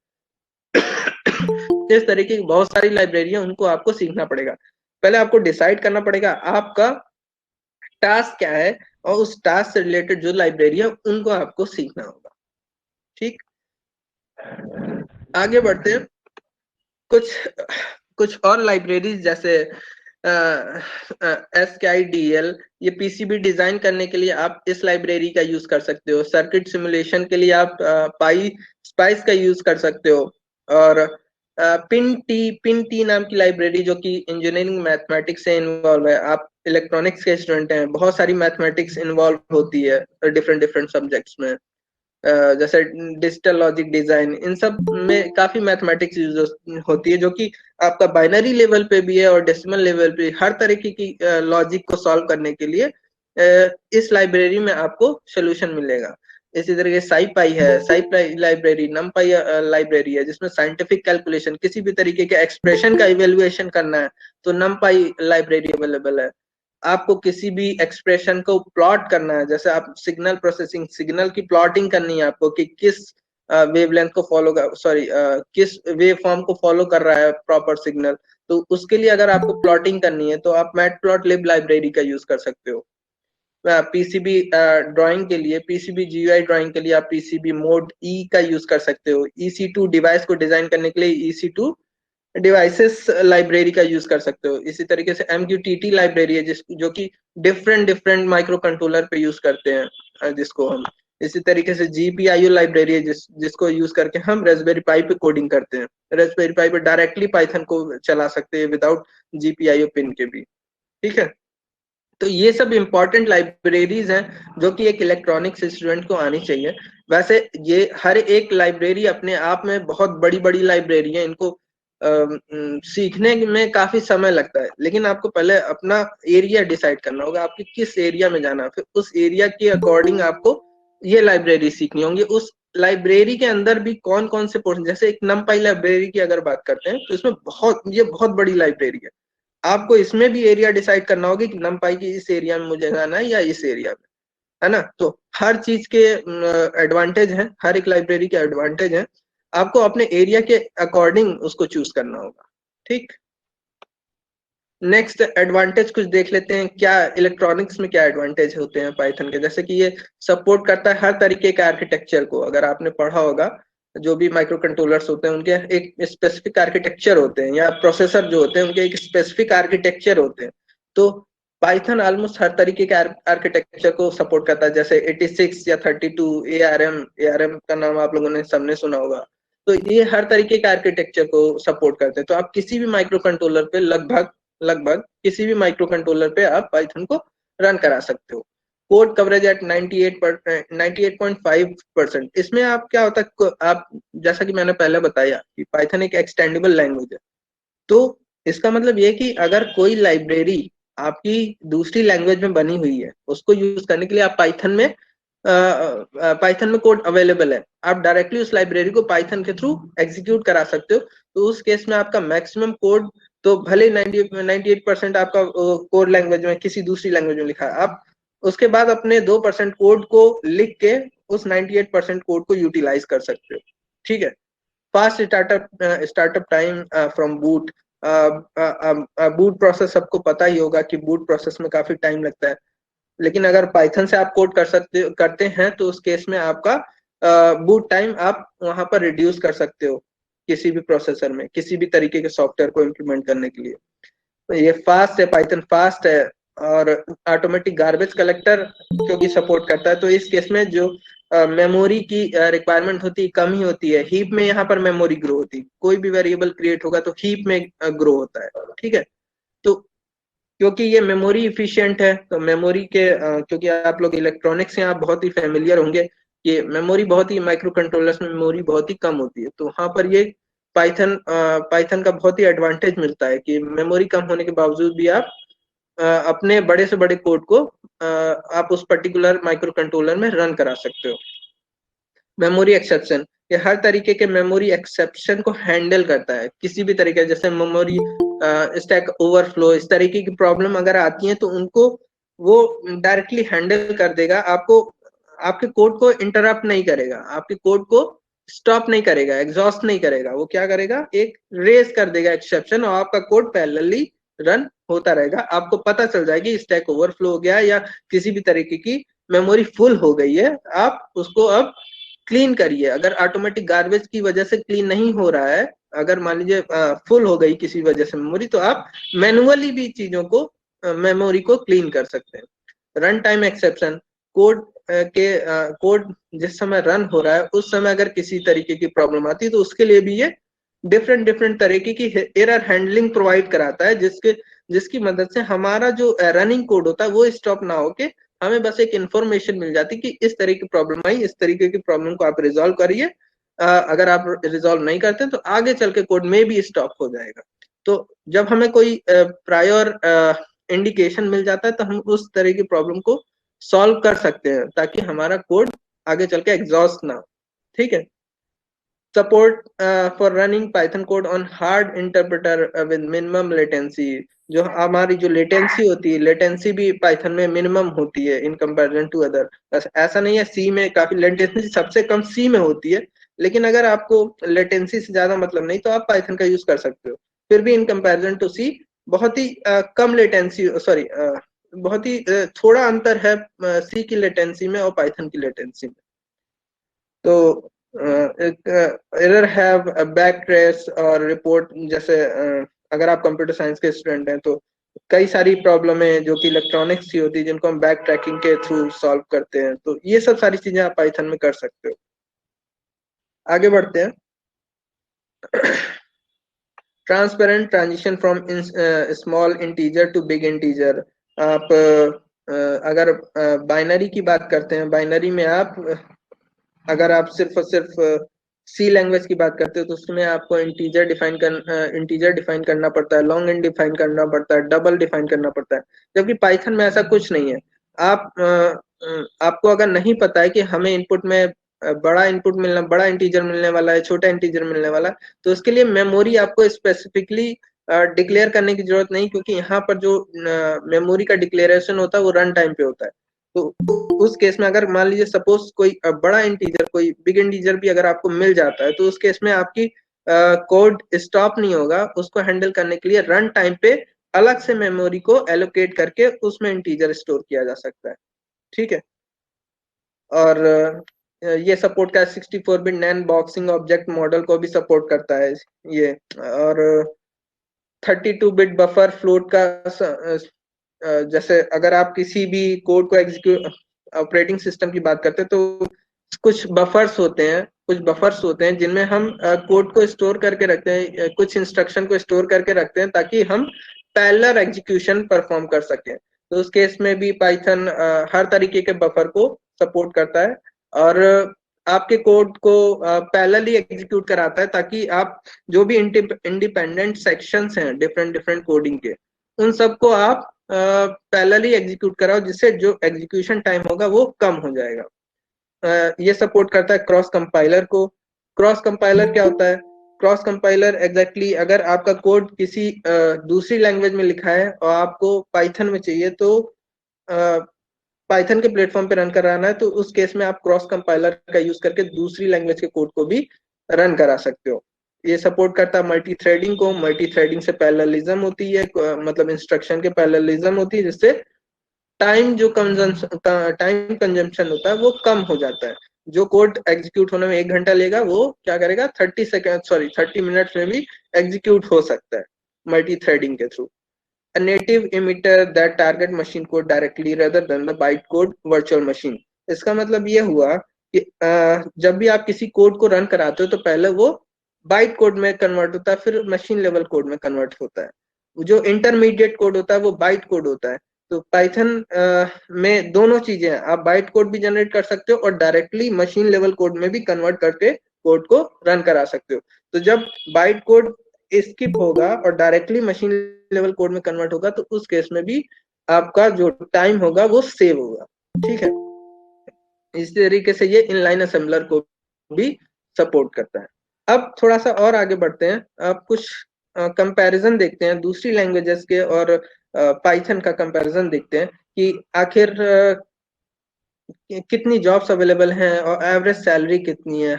इस तरीके की बहुत सारी लाइब्रेरी है, उनको आपको सीखना पड़ेगा। पहले आपको डिसाइड करना पड़ेगा आपका टास्क क्या है, और उस टास्क से रिलेटेड जो लाइब्रेरी है उनको आपको सीखना होगा। ठीक, आगे बढ़ते हैं। कुछ कुछ और लाइब्रेरीज जैसे SKIDL, ये पीसीबी डिजाइन करने के लिए आप इस लाइब्रेरी का यूज कर सकते हो। सर्किट सिमुलेशन के लिए आप पाई स्पाइस का यूज कर सकते हो। और पिन टी नाम की लाइब्रेरी जो कि इंजीनियरिंग मैथमेटिक्स से इन्वॉल्व है। आप इलेक्ट्रॉनिक्स के स्टूडेंट हैं, बहुत सारी मैथमेटिक्स इन्वॉल्व होती है डिफरेंट डिफरेंट सब्जेक्ट्स में। जैसे डिजिटल लॉजिक डिजाइन, इन सब में काफी मैथमेटिक्स यूज होती है, जो कि आपका बाइनरी लेवल पे भी है और डेसिमल लेवल पे। हर तरीके की लॉजिक को सॉल्व करने के लिए इस लाइब्रेरी में आपको सोल्यूशन मिलेगा। इसी तरीके साईपाई है, साईपाई लाइब्रेरी, नमपाई लाइब्रेरी है जिसमें साइंटिफिक कैलकुलेशन, किसी भी तरीके के एक्सप्रेशन का इवेल्युएशन करना है तो नमपाई लाइब्रेरी अवेलेबल है। आपको किसी भी एक्सप्रेशन को प्लॉट करना है, जैसे आप सिग्नल प्रोसेसिंग, सिग्नल की प्लॉटिंग करनी है आपको कि किस वेवलेंथ को फॉलो कर, सॉरी किस वेव फॉर्म को फॉलो कर रहा है प्रॉपर सिग्नल, तो उसके लिए अगर आपको प्लॉटिंग करनी है तो आप मैटप्लॉटलिब लाइब्रेरी का यूज कर सकते हो। पीसीबी ड्राइंग के लिए, पीसीबी जीयूआई ड्राइंग के लिए आप पीसीबी मोड ई का यूज कर सकते हो। EC2 डिवाइस को डिजाइन करने के लिए EC2 डिवाइसेस लाइब्रेरी का यूज कर सकते हो। इसी तरीके से MQTT लाइब्रेरी है जो कि डिफरेंट डिफरेंट माइक्रो कंट्रोलर पे यूज करते हैं जिसको हम। इसी तरीके से GPIO लाइब्रेरी है जिसको यूज करके हम रेस्पबेरी पाई पे कोडिंग करते हैं। रेस्पबेरी पाई पे डायरेक्टली पाइथन को चला सकते हैं विदाउट GPIO पिन के भी। ठीक है। तो ये सब इंपॉर्टेंट लाइब्रेरीज हैं जो कि एक इलेक्ट्रॉनिक्स स्टूडेंट को आनी चाहिए। वैसे ये हर एक लाइब्रेरी अपने आप में बहुत बड़ी बड़ी लाइब्रेरी है, इनको सीखने में काफी समय लगता है। लेकिन आपको पहले अपना एरिया डिसाइड करना होगा, आपके किस एरिया में जाना है, फिर उस एरिया के अकॉर्डिंग आपको ये लाइब्रेरी सीखनी होंगी। उस लाइब्रेरी के अंदर भी कौन कौन से पोर्शन, जैसे एक नमपाई लाइब्रेरी की अगर बात करते हैं तो इसमें ये बहुत बड़ी लाइब्रेरी है। आपको इसमें भी एरिया डिसाइड करना होगा कि नमपाई की इस एरिया में मुझे जाना है या इस एरिया में, है ना। तो हर चीज के एडवांटेज हैं, हर एक लाइब्रेरी के एडवांटेज हैं। आपको अपने एरिया के अकॉर्डिंग उसको चूज करना होगा। ठीक, नेक्स्ट एडवांटेज कुछ देख लेते हैं, क्या इलेक्ट्रॉनिक्स में क्या एडवांटेज होते हैं पाइथन के। जैसे कि ये सपोर्ट करता है हर तरीके के आर्किटेक्चर को। अगर आपने पढ़ा होगा जो भी माइक्रो कंट्रोलर्स होते हैं उनके एक स्पेसिफिक आर्किटेक्चर होते हैं, या प्रोसेसर जो होते हैं उनके एक स्पेसिफिक आर्किटेक्चर होते हैं। तो पाइथन ऑलमोस्ट हर तरीके के आर्किटेक्चर को सपोर्ट करता है। जैसे 86 या 32 ARM का नाम आप लोगों ने सबने सुना होगा। तो ये हर तरीके के आर्किटेक्चर को सपोर्ट करते हैं। तो आप किसी भी माइक्रो कंट्रोलर पे लगभग लगभग किसी भी माइक्रो कंट्रोलर पे आप पाइथन को रन करा सकते हो। Code coverage at 98.5%। इसमें आप क्या होता है, आप जैसा कि मैंने पहले बताया कि पाइथन एक एक्सटेंडेबल लैंग्वेज है। तो इसका मतलब ये कि अगर कोई लाइब्रेरी आपकी दूसरी लैंग्वेज में बनी हुई है उसको यूज करने के लिए आप पाइथन में कोड अवेलेबल है, आप डायरेक्टली उस लाइब्रेरी को पाइथन के थ्रू एग्जीक्यूट करा सकते हो। तो उस केस में आपका मैक्सिमम कोड तो भले 98% आपका कोड लैंग्वेज में किसी दूसरी लैंग्वेज में लिखा है, आप उसके बाद अपने 2% कोड को लिख के उस 98% कोड को यूटिलाइज कर सकते हो। ठीक है। Fast startup time from boot, boot process सबको पता ही होगा कि बूट प्रोसेस में काफी टाइम लगता है। लेकिन अगर पाइथन से आप कोड करते हैं तो उस केस में आपका बूट टाइम आप वहां पर रिड्यूस कर सकते हो, किसी भी प्रोसेसर में किसी भी तरीके के सॉफ्टवेयर को इम्प्लीमेंट करने के लिए। तो ये फास्ट है, पाइथन फास्ट है। और ऑटोमेटिक गार्बेज कलेक्टर क्योंकि सपोर्ट करता है, तो इस केस में जो मेमोरी की रिक्वायरमेंट होती है कम ही होती है। हीप में यहाँ पर मेमोरी ग्रो होती है, कोई भी वेरिएबल क्रिएट होगा तो हीप में ग्रो होता है। ठीक है, तो क्योंकि ये मेमोरी इफिशिएंट है तो मेमोरी के क्योंकि आप लोग इलेक्ट्रॉनिक्स से आप बहुत ही फेमिलियर होंगे, ये मेमोरी बहुत ही माइक्रो कंट्रोलर्स में मेमोरी बहुत ही कम होती है, तो वहां पर ये पाइथन का बहुत ही एडवांटेज मिलता है कि मेमोरी कम होने के बावजूद भी आप अपने बड़े से बड़े कोड को आप उस पर्टिकुलर माइक्रो कंट्रोलर में रन करा सकते हो। मेमोरी एक्सेप्शन, ये हर तरीके के मेमोरी एक्सेप्शन को हैंडल करता है, किसी भी तरीके, जैसे मेमोरी स्टैक ओवरफ्लो, इस तरीके की प्रॉब्लम अगर आती है तो उनको वो डायरेक्टली हैंडल कर देगा। आपको आपके कोड को इंटरप्ट नहीं करेगा, आपके कोड को स्टॉप नहीं करेगा, एग्जॉस्ट नहीं करेगा। वो क्या करेगा, एक रेज कर देगा एक्सेप्शन और आपका कोड पैरेलली रन होता रहेगा। आपको पता चल जाएगी स्टैक ओवरफ्लो हो गया या किसी भी तरीके की मेमोरी फुल हो गई है, आप उसको अब क्लीन करिए। अगर ऑटोमेटिक गार्बेज की वजह से क्लीन नहीं हो रहा है, अगर मान लीजिए फुल हो गई किसी वजह से मेमोरी, तो आप मैनुअली भी चीजों को मेमोरी को क्लीन कर सकते हैं। Run time exception, code code जिस समय रन हो रहा है उस समय अगर किसी तरीके की प्रॉब्लम आती है तो उसके लिए भी ये डिफरेंट डिफरेंट तरीके की एरर हैंडलिंग प्रोवाइड कराता है, जिसकी मदद से हमारा जो रनिंग कोड होता है वो स्टॉप ना होके हमें बस एक इंफॉर्मेशन मिल जाती कि इस तरह की प्रॉब्लम आई, इस तरीके की प्रॉब्लम को आप रिजॉल्व करिए। अगर आप रिजॉल्व नहीं करते तो आगे चल के कोड में भी स्टॉप हो जाएगा। तो जब हमें कोई प्रायर इंडिकेशन मिल जाता है तो हम उस तरह की प्रॉब्लम को सॉल्व कर सकते हैं ताकि हमारा कोड आगे चल के एग्जॉस्ट ना हो। ठीक है, support for running Python code on hard interpreter with minimum latency। जो हमारी जो लेटेंसी होती है, लेटेंसी भी पाइथन में मिनिमम होती है इन कंपैरिजन टू अदर। बस ऐसा नहीं है, सी में काफी लेटेंसी सबसे कम सी में होती है, लेकिन अगर आपको लेटेंसी से ज्यादा मतलब नहीं तो आप पाइथन का यूज कर सकते हो। फिर भी इन कंपैरिजन टू सी बहुत ही कम लेटेंसी, सॉरी बहुत ही थोड़ा अंतर है सी की लेटेंसी में और पाइथन की लेटेंसी में। तो एक एरर हैव बैक ट्रेस और रिपोर्ट, जैसे अगर आप कंप्यूटर साइंस के स्टूडेंट हैं तो कई सारी प्रॉब्लम है जो कि इलेक्ट्रॉनिक्स की होती है जिनको हम बैक ट्रैकिंग के थ्रू सॉल्व करते हैं। तो ये सब सारी चीजें आप पाइथन में कर सकते हो। आगे बढ़ते हैं। Transparent transition from small integer to big integer. आप अगर बाइनरी की बात करते हैं, बाइनरी में आप अगर आप सिर्फ और सिर्फ सी लैंग्वेज की बात करते हो तो उसमें आपको इंटीजर डिफाइन करना पड़ता है, लॉन्ग इंड डिफाइन करना पड़ता है, डबल डिफाइन करना पड़ता है। जबकि पाइथन में ऐसा कुछ नहीं है। आप आपको अगर नहीं पता है कि हमें इनपुट में बड़ा इनपुट मिलना, बड़ा इंटीजर मिलने वाला है, छोटा इंटीजर मिलने वाला है, तो उसके लिए मेमोरी आपको स्पेसिफिकली डिक्लेयर करने की जरूरत नहीं, क्योंकि यहाँ पर जो मेमोरी का डिक्लेरेशन होता है वो रन टाइम पे होता है। तो उस केस में अगर मान लीजिए सपोज कोई बड़ा इंटीजर, कोई बिग इंटीजर भी अगर आपको मिल जाता है तो उस केस में आपकी कोड स्टॉप नहीं होगा। उसको हैंडल करने के लिए रन टाइम पे अलग से मेमोरी को एलोकेट करके उसमें इंटीजर स्टोर किया जा सकता है। ठीक है, और ये सपोर्ट का 64 बिट नैन बॉक्सिंग ऑब्जेक्ट मॉडल को भी सपोर्ट करता है ये। और 32 बिट बफर फ्लोट का जैसे अगर आप किसी भी कोड को एग्जीक्यूट, ऑपरेटिंग सिस्टम की बात करते हैं तो कुछ बफर्स होते हैं जिनमें हम कोड को स्टोर करके रखते हैं, कुछ इंस्ट्रक्शन को स्टोर करके रखते हैं ताकि हम पैरेलल एग्जीक्यूशन परफॉर्म कर सकें। तो उस केस में भी पाइथन हर तरीके के बफर को सपोर्ट करता है और आपके कोड को पैरेलली एग्जीक्यूट कराता है ताकि आप जो भी इंडिपेंडेंट सेक्शंस हैं डिफरेंट डिफरेंट कोडिंग के, उन सबको आप पैरेलली एग्जीक्यूट कराओ, जिससे जो एग्जीक्यूशन टाइम होगा वो कम हो जाएगा। ये सपोर्ट करता है क्रॉस कंपाइलर को। क्रॉस कंपाइलर क्या होता है? क्रॉस कंपाइलर एग्जैक्टली अगर आपका कोड किसी दूसरी लैंग्वेज में लिखा है और आपको पाइथन में चाहिए, तो पाइथन के प्लेटफॉर्म पे रन कराना है तो उस केस में आप क्रॉस कंपाइलर का यूज करके दूसरी लैंग्वेज के कोड को भी रन करा सकते हो। ये सपोर्ट करता है मल्टी थ्रेडिंग को। मल्टी थ्रेडिंग से पैरेललिज्म होती है, मतलब इंस्ट्रक्शन के पैरेललिज्म होती है, जिससे टाइम कंजम्पशन होता है वो कम हो जाता है। जो कोड एग्जीक्यूट होने में 1 घंटा लेगा वो क्या करेगा 30 मिनट्स में भी एग्जीक्यूट हो सकता है मल्टी थ्रेडिंग के through. A native emitter that target machine code directly rather than the bytecode virtual machine। इसका मतलब ये हुआ कि जब भी आप किसी कोड को रन कराते हो तो पहले वो बाइट कोड में कन्वर्ट होता है, फिर मशीन लेवल कोड में कन्वर्ट होता है। जो इंटरमीडिएट कोड होता है वो बाइट कोड होता है। तो पाइथन में दोनों चीजें हैं, आप बाइट कोड भी जनरेट कर सकते हो और डायरेक्टली मशीन लेवल कोड में भी कन्वर्ट करके कोड को रन करा सकते हो। तो जब बाइट कोड स्किप होगा और डायरेक्टली मशीन लेवल कोड में कन्वर्ट होगा तो उस केस में भी आपका जो टाइम होगा वो सेव होगा। ठीक है, इस तरीके से ये इनलाइन असेंबलर को भी सपोर्ट करता है। अब थोड़ा सा और आगे बढ़ते हैं, अब कुछ कंपैरिजन देखते हैं दूसरी लैंग्वेजेस के और पाइथन का कंपैरिजन देखते हैं कि आखिर कितनी जॉब्स अवेलेबल हैं और एवरेज सैलरी कितनी है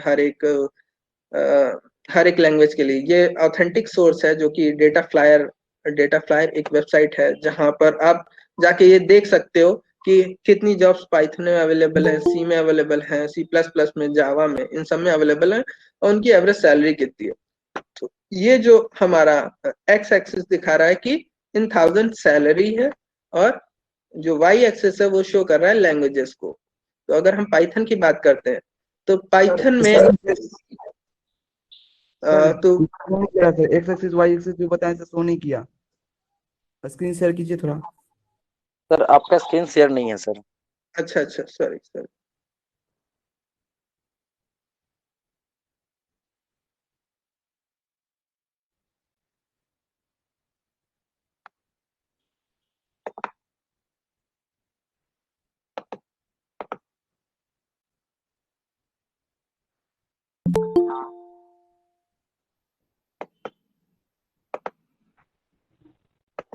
हर एक लैंग्वेज के लिए। ये ऑथेंटिक सोर्स है जो कि डेटा फ्लायर एक वेबसाइट है जहां पर आप जाके ये देख सकते हो कि कितनी जॉब्स पाइथन में अवेलेबल है, सी में अवेलेबल है, सी प्लस प्लस में, जावा में, इन सब में अवेलेबल है और उनकी एवरेज सैलरी कितनी है। तो ये जो हमारा एक्स एक्सिस दिखा रहा है कि इन 1000 सैलरी है और जो वाई एक्सिस है वो शो कर रहा है लैंग्वेजेस को। तो अगर हम पाइथन की बात करते हैं तो पाइथन में तो एक्स एक्सिस वाई एक्सिस जो बताया सर शो नहीं किया, स्क्रीन शेयर कीजिए थोड़ा। सर आपका स्क्रीन शेयर नहीं है सर। अच्छा अच्छा, sorry sorry.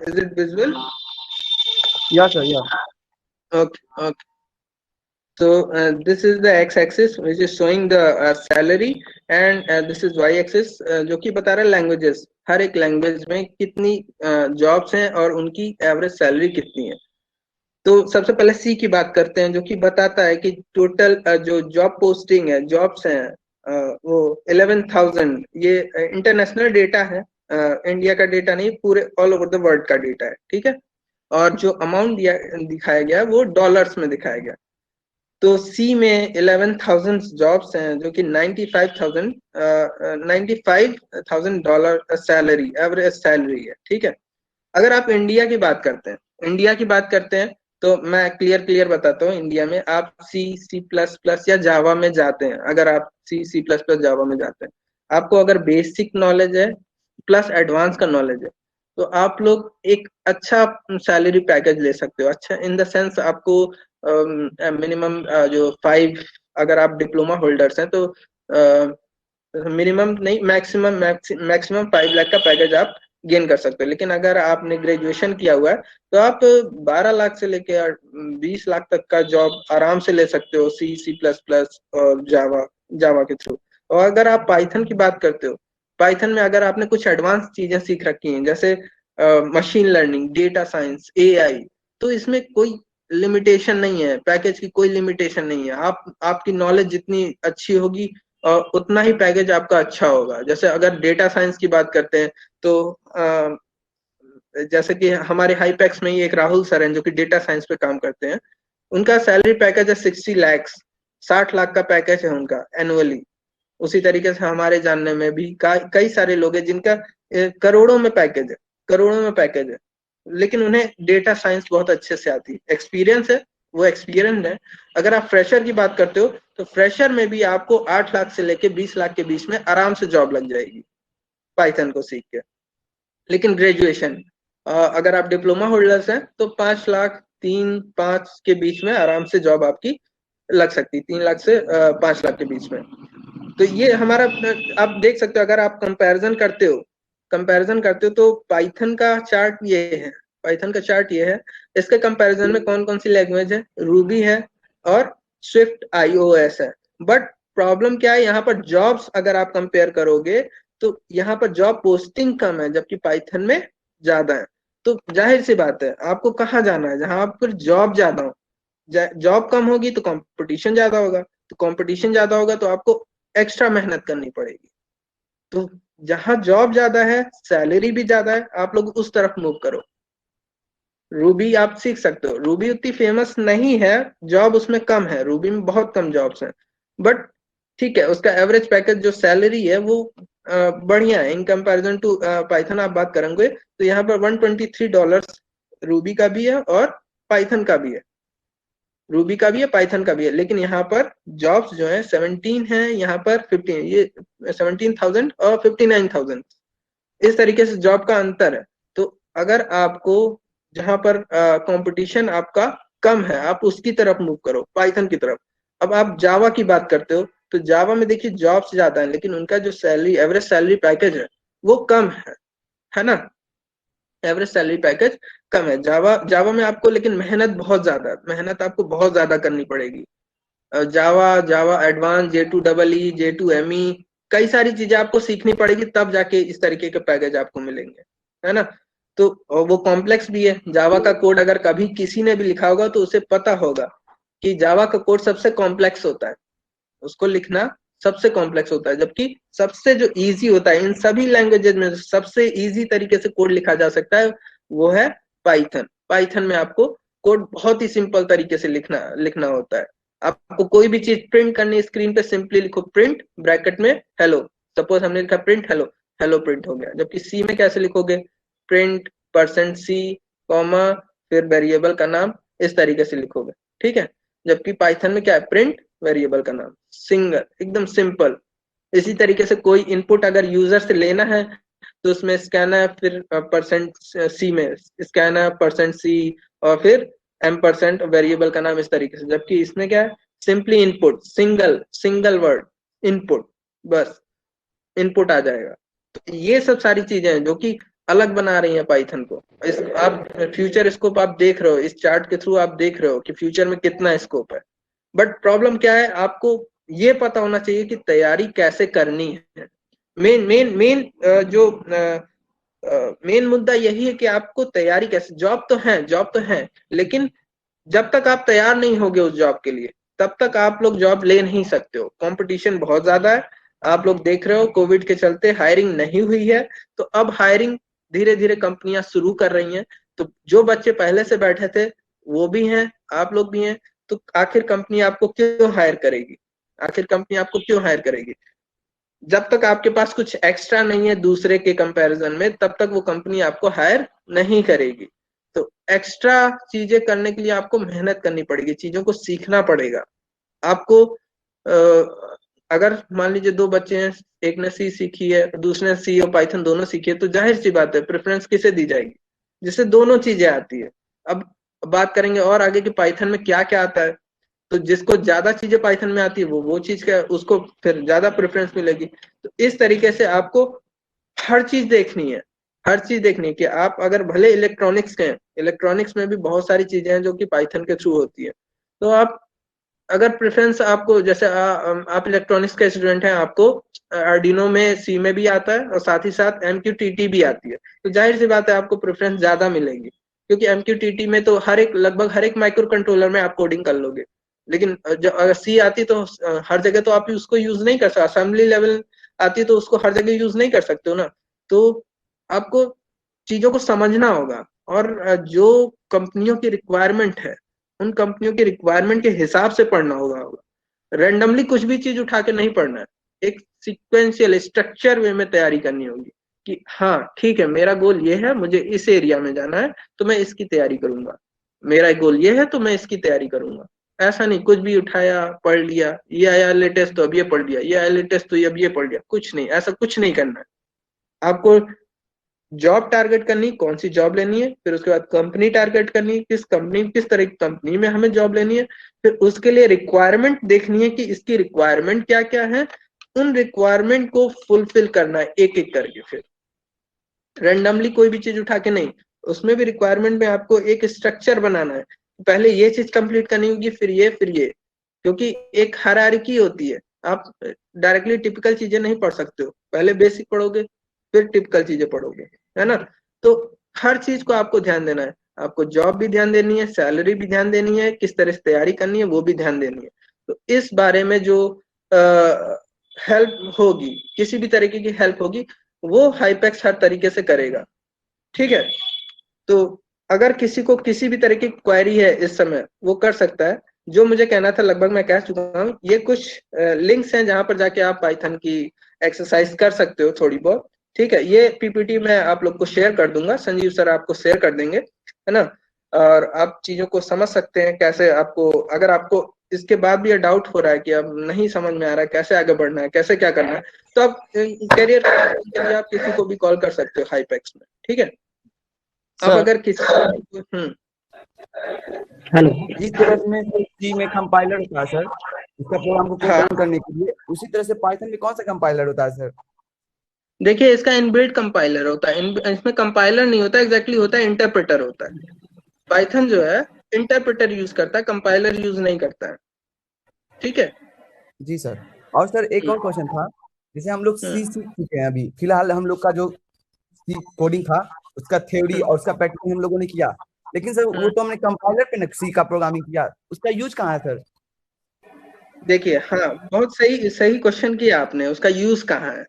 Is it visible? Yeah sir, yeah. Okay, okay. So this is the x-axis which is showing the salary and this is y-axis जो कि बता रहा है languages, हर एक language में कितनी jobs हैं और उनकी average salary कितनी है। तो सबसे पहले सी की बात करते हैं जो कि बताता है कि टोटल जो जॉब पोस्टिंग है, जॉब्स हैं वो 11,000। ये इंटरनेशनल डेटा है, इंडिया का डेटा नहीं, पूरे ऑल ओवर द वर्ल्ड का डेटा है। ठीक है, और जो अमाउंट दिखाया गया वो डॉलर्स में दिखाया गया। तो सी में 11,000 जॉब्स हैं जो कि 95,000 डॉलर सैलरी, एवरेज सैलरी है। ठीक है, अगर आप इंडिया की बात करते हैं, तो मैं क्लियर बताता हूँ। इंडिया में आप सी प्लस प्लस या जावा में जाते हैं, अगर आप सी प्लस प्लस जावा में जाते हैं, आपको अगर बेसिक नॉलेज है प्लस एडवांस का नॉलेज है तो आप लोग एक अच्छा सैलरी पैकेज ले सकते हो। अच्छा इन द सेंस आपको मिनिमम जो 5, अगर आप डिप्लोमा होल्डर्स हैं तो मिनिमम नहीं, मैक्सिमम 5 लाख का पैकेज आप गेन कर सकते हो। लेकिन अगर आपने ग्रेजुएशन किया हुआ है तो आप 12 लाख से लेकर 20 लाख तक का जॉब आराम से ले सकते हो सी प्लस प्लस और जावा के थ्रू। और अगर आप पाइथन की बात करते हो, पाइथन में अगर आपने कुछ एडवांस चीजें सीख रखी हैं जैसे machine learning, data science, AI, तो इसमें कोई लिमिटेशन नहीं है, पैकेज की कोई लिमिटेशन नहीं है। आपकी नॉलेज जितनी अच्छी होगी और उतना ही पैकेज आपका अच्छा होगा। जैसे अगर डेटा साइंस की बात करते हैं तो जैसे कि हमारे हाईपैक्स में ही एक राहुल सर हैं जो कि डेटा साइंस पे काम करते हैं, उनका सैलरी पैकेज है 60 लैक्स, 60 लाख का पैकेज है उनका एनुअली। उसी तरीके से हमारे जानने में भी कई सारे लोग हैं जिनका करोड़ों में पैकेज है, करोड़ों में पैकेज है, लेकिन उन्हें डेटा साइंस बहुत अच्छे से आती है, एक्सपीरियंस है, वो एक्सपीरियंस है। अगर आप फ्रेशर की बात करते हो तो फ्रेशर में भी आपको 8 लाख से लेके 20 लाख के बीच में आराम से जॉब लग जाएगी पाइथन को सीख के। लेकिन ग्रेजुएशन अगर आप डिप्लोमा होल्डर्स हैं तो 5 लाख 3-5 के बीच में आराम से जॉब आपकी लग सकती, 3 लाख से 5 लाख के बीच में। तो ये हमारा, आप देख सकते हो अगर आप कंपैरिजन करते हो तो पाइथन का चार्ट ये है, इसके कंपैरिजन में कौन कौन सी लैंग्वेज है, रूबी है और स्विफ्ट आईओएस है। बट प्रॉब्लम क्या है यहाँ पर, जॉब्स अगर आप कंपेयर करोगे तो यहाँ पर जॉब पोस्टिंग कम है जबकि पाइथन में ज्यादा है। तो जाहिर सी बात है आपको कहाँ जाना है, जहां आप पर जॉब ज्यादा हो। जॉब कम होगी तो कंपटीशन ज्यादा होगा, तो कंपटीशन ज्यादा होगा तो आपको एक्स्ट्रा मेहनत करनी पड़ेगी। तो जहां जॉब ज्यादा है, सैलरी भी ज्यादा है, आप लोग उस तरफ मूव करो। रूबी आप सीख सकते हो, रूबी उतनी फेमस नहीं है, जॉब उसमें कम है, रूबी में बहुत कम जॉब्स हैं, बट ठीक है उसका एवरेज पैकेज जो सैलरी है वो बढ़िया है इन कंपैरिजन टू पाइथन। आप बात करेंगे तो यहाँ पर $123 रूबी का भी है और पाइथन का भी है, रूबी का भी है पाइथन का भी है, लेकिन यहाँ पर जॉब्स जो है 17 है, यहाँ पर 15, ये 17,000 और 59,000, इस तरीके से जॉब का अंतर है। तो अगर आपको जहां पर कंपटीशन आपका कम है, आप उसकी तरफ मूव करो, पाइथन की तरफ। अब आप जावा की बात करते हो तो जावा में देखिए जॉब्स ज्यादा है, लेकिन उनका जो सैलरी एवरेज सैलरी पैकेज है वो कम है ना, एवरेज सैलरी पैकेज कम है। जावा जावा में आपको लेकिन मेहनत बहुत ज्यादा है, मेहनत आपको बहुत ज्यादा करनी पड़ेगी। जावा जावा एडवांस, J2EE, J2ME, कई सारी चीजें आपको सीखनी पड़ेगी, तब जाके इस तरीके के पैकेज आपको मिलेंगे, है ना। तो वो कॉम्प्लेक्स भी है। जावा का कोड अगर कभी किसी ने भी लिखा होगा तो उसे पता होगा कि जावा का कोड सबसे कॉम्प्लेक्स होता है, उसको लिखना सबसे कॉम्प्लेक्स होता है, जबकि सबसे जो इजी होता है इन सभी लैंग्वेजेस में, सबसे इजी तरीके से कोड लिखा जा सकता है वो है पाइथन। पाइथन में आपको कोड बहुत ही सिंपल तरीके से लिखना होता है। आपको कोई भी चीज प्रिंट करनी है स्क्रीन पे, सिंपली लिखो प्रिंट ब्रैकेट में हेलो, सपोज हमने लिखा प्रिंट हेलो, हेलो प्रिंट हो गया। जबकि सी में कैसे लिखोगे, प्रिंट %C कॉमा फिर वेरिएबल का नाम, इस तरीके से लिखोगे, ठीक है। जबकि पाइथन में क्या है, प्रिंट वेरिएबल का नाम, सिंगल, एकदम सिंपल। इसी तरीके से कोई इनपुट अगर यूजर से लेना है तो उसमें स्कैन है, फिर %C में स्कैन है %C और फिर M% वेरिएबल का नाम, इस तरीके से। जबकि इसमें क्या है, simply input, single single word input, बस इनपुट आ जाएगा। तो ये सब सारी चीजें हैं जो कि अलग बना रही हैं पाइथन को। इस आप फ्यूचर स्कोप आप देख रहे हो, इस चार्ट के थ्रू आप देख रहे हो कि फ्यूचर में कितना स्कोप है। बट प्रॉब्लम क्या है, आपको ये पता होना चाहिए कि तैयारी कैसे करनी है। मेन मेन मेन जो मेन मुद्दा यही है कि आपको तैयारी कैसे, जॉब तो है, लेकिन जब तक आप तैयार नहीं होगे उस जॉब के लिए तब तक आप लोग जॉब ले नहीं सकते हो। कंपटीशन बहुत ज्यादा है, आप लोग देख रहे हो कोविड के चलते हायरिंग नहीं हुई है, तो अब हायरिंग धीरे धीरे कंपनियां शुरू कर रही हैं। तो जो बच्चे पहले से बैठे थे वो भी हैं, आप लोग भी हैं, तो आखिर कंपनी आपको क्यों हायर करेगी, आखिर कंपनी आपको क्यों हायर करेगी। जब तक आपके पास कुछ एक्स्ट्रा नहीं है दूसरे के कंपैरिजन में, तब तक वो कंपनी आपको हायर नहीं करेगी। तो एक्स्ट्रा चीजें करने के लिए आपको मेहनत करनी पड़ेगी, चीजों को सीखना पड़ेगा आपको। अगर मान लीजिए दो बच्चे हैं, एक ने सी सीखी है दूसरे ने सी और पाइथन दोनों सीखी है, तो जाहिर सी बात है प्रेफरेंस किसे दी जाएगी, जिससे दोनों चीजें आती है। अब बात करेंगे और आगे कि पाइथन में क्या क्या आता है, तो जिसको ज्यादा चीजें पाइथन में आती है वो चीज का उसको फिर ज्यादा प्रेफरेंस मिलेगी। तो इस तरीके से आपको हर चीज देखनी है, हर चीज देखनी है कि आप अगर भले इलेक्ट्रॉनिक्स के हैं, इलेक्ट्रॉनिक्स में भी बहुत सारी चीजें हैं जो कि पाइथन के थ्रू होती है। तो आप अगर प्रेफरेंस आपको, जैसे आप इलेक्ट्रॉनिक्स के स्टूडेंट हैं, आपको आर्डिनो में सी में भी आता है और साथ ही साथ MQTT भी आती है, तो जाहिर सी बात है आपको प्रेफरेंस ज्यादा मिलेगी, क्योंकि MQTT में तो लगभग हर एक माइक्रो कंट्रोलर में आप कोडिंग कर लोगे। लेकिन अगर सी आती तो हर जगह तो आप उसको यूज नहीं कर सकते, असेंबली लेवल आती तो उसको हर जगह यूज नहीं कर सकते हो ना। तो आपको चीजों को समझना होगा और जो कंपनियों की रिक्वायरमेंट है उन कंपनियों की रिक्वायरमेंट के हिसाब से पढ़ना होगा। रैंडमली कुछ भी चीज उठा के नहीं पढ़ना है, एक सिक्वेंशियल स्ट्रक्चर वे में तैयारी करनी होगी कि हाँ ठीक है मेरा गोल ये है, मुझे इस एरिया में जाना है तो मैं इसकी तैयारी करूंगा, मेरा गोल ये है तो मैं इसकी तैयारी करूंगा। ऐसा नहीं कुछ भी उठाया पढ़ लिया, ये आया लेटेस्ट तो अब ये पढ़ लिया, ये आया लेटेस्ट तो अब ये पढ़ लिया, कुछ नहीं, ऐसा कुछ नहीं करना है। आपको जॉब टारगेट करनी, कौन सी जॉब लेनी है, फिर उसके बाद कंपनी टारगेट करनी, किस तरह की कंपनी में हमें जॉब लेनी है, फिर उसके लिए रिक्वायरमेंट देखनी है कि इसकी रिक्वायरमेंट क्या क्या है, उन रिक्वायरमेंट को फुलफिल करना है एक एक करके। फिर रेंडमली कोई भी चीज उठा के नहीं, उसमें भी रिक्वायरमेंट में आपको एक स्ट्रक्चर बनाना है, पहले ये चीज कंप्लीट करनी होगी फिर ये, क्योंकि एक हायरार्की होती है। आप डायरेक्टली टिपिकल चीजें नहीं पढ़ सकते हो, पहले बेसिक पढ़ोगे फिर टिपिकल चीजें पढ़ोगे, है ना। तो हर चीज को आपको ध्यान देना है, आपको जॉब भी ध्यान देनी है, सैलरी भी ध्यान देनी है, किस तरह से तैयारी करनी है वो भी ध्यान देनी है। तो इस बारे में जो हेल्प होगी, किसी भी तरीके की हेल्प होगी, वो हाइपेक्स हर तरीके से करेगा, ठीक है। तो अगर किसी को किसी भी तरह की क्वेरी है इस समय, वो कर सकता है। जो मुझे कहना था लगभग मैं कह चुका हूँ। ये कुछ लिंक्स हैं जहां पर जाके आप पाइथन की एक्सरसाइज कर सकते हो थोड़ी बहुत, ठीक है। ये पीपीटी मैं आप लोग को शेयर कर दूंगा, संजीव सर आपको शेयर कर देंगे, है ना। और आप चीजों को समझ सकते हैं कैसे आपको, अगर आपको इसके बाद भी ये डाउट हो रहा है कि अब नहीं समझ में आ रहा है कैसे आगे बढ़ना है, कैसे क्या करना है, तो आप करियर के लिए आप किसी को भी कॉल कर सकते हो हाइपेक्स में, ठीक है। अब सर अगर किसी हेलो, जिस तरह में सी में कंपाइलर होता है सर, इसका प्रोग्राम को कोड हाँ रन करने के लिए, उसी तरह से पाइथन में कौन सा कंपाइलर होता है सर? देखिए, इसका इनबिल्ट कंपाइलर होता है, इसमें कंपाइलर नहीं होता एग्जैक्टली, होता है इंटरप्रेटर होता है। पाइथन जो है इंटरप्रेटर यूज करता है, कंपाइलर यूज नहीं करता है, ठीक है। जी सर। और सर एक और क्वेश्चन था, जैसे हम लोग सी हम्म, सीख चुके हैं, अभी फिलहाल हम लोग का जो सी कोडिंग था उसका थ्योरी हम्म, और उसका प्रैक्टिस हम लोगों ने किया, लेकिन सर वो हम्म। तो हमने कंपाइलर पे ना सी का प्रोग्रामिंग किया, उसका यूज कहाँ है सर? देखिए, हाँ बहुत सही सही क्वेश्चन किया आपने, उसका यूज कहाँ है।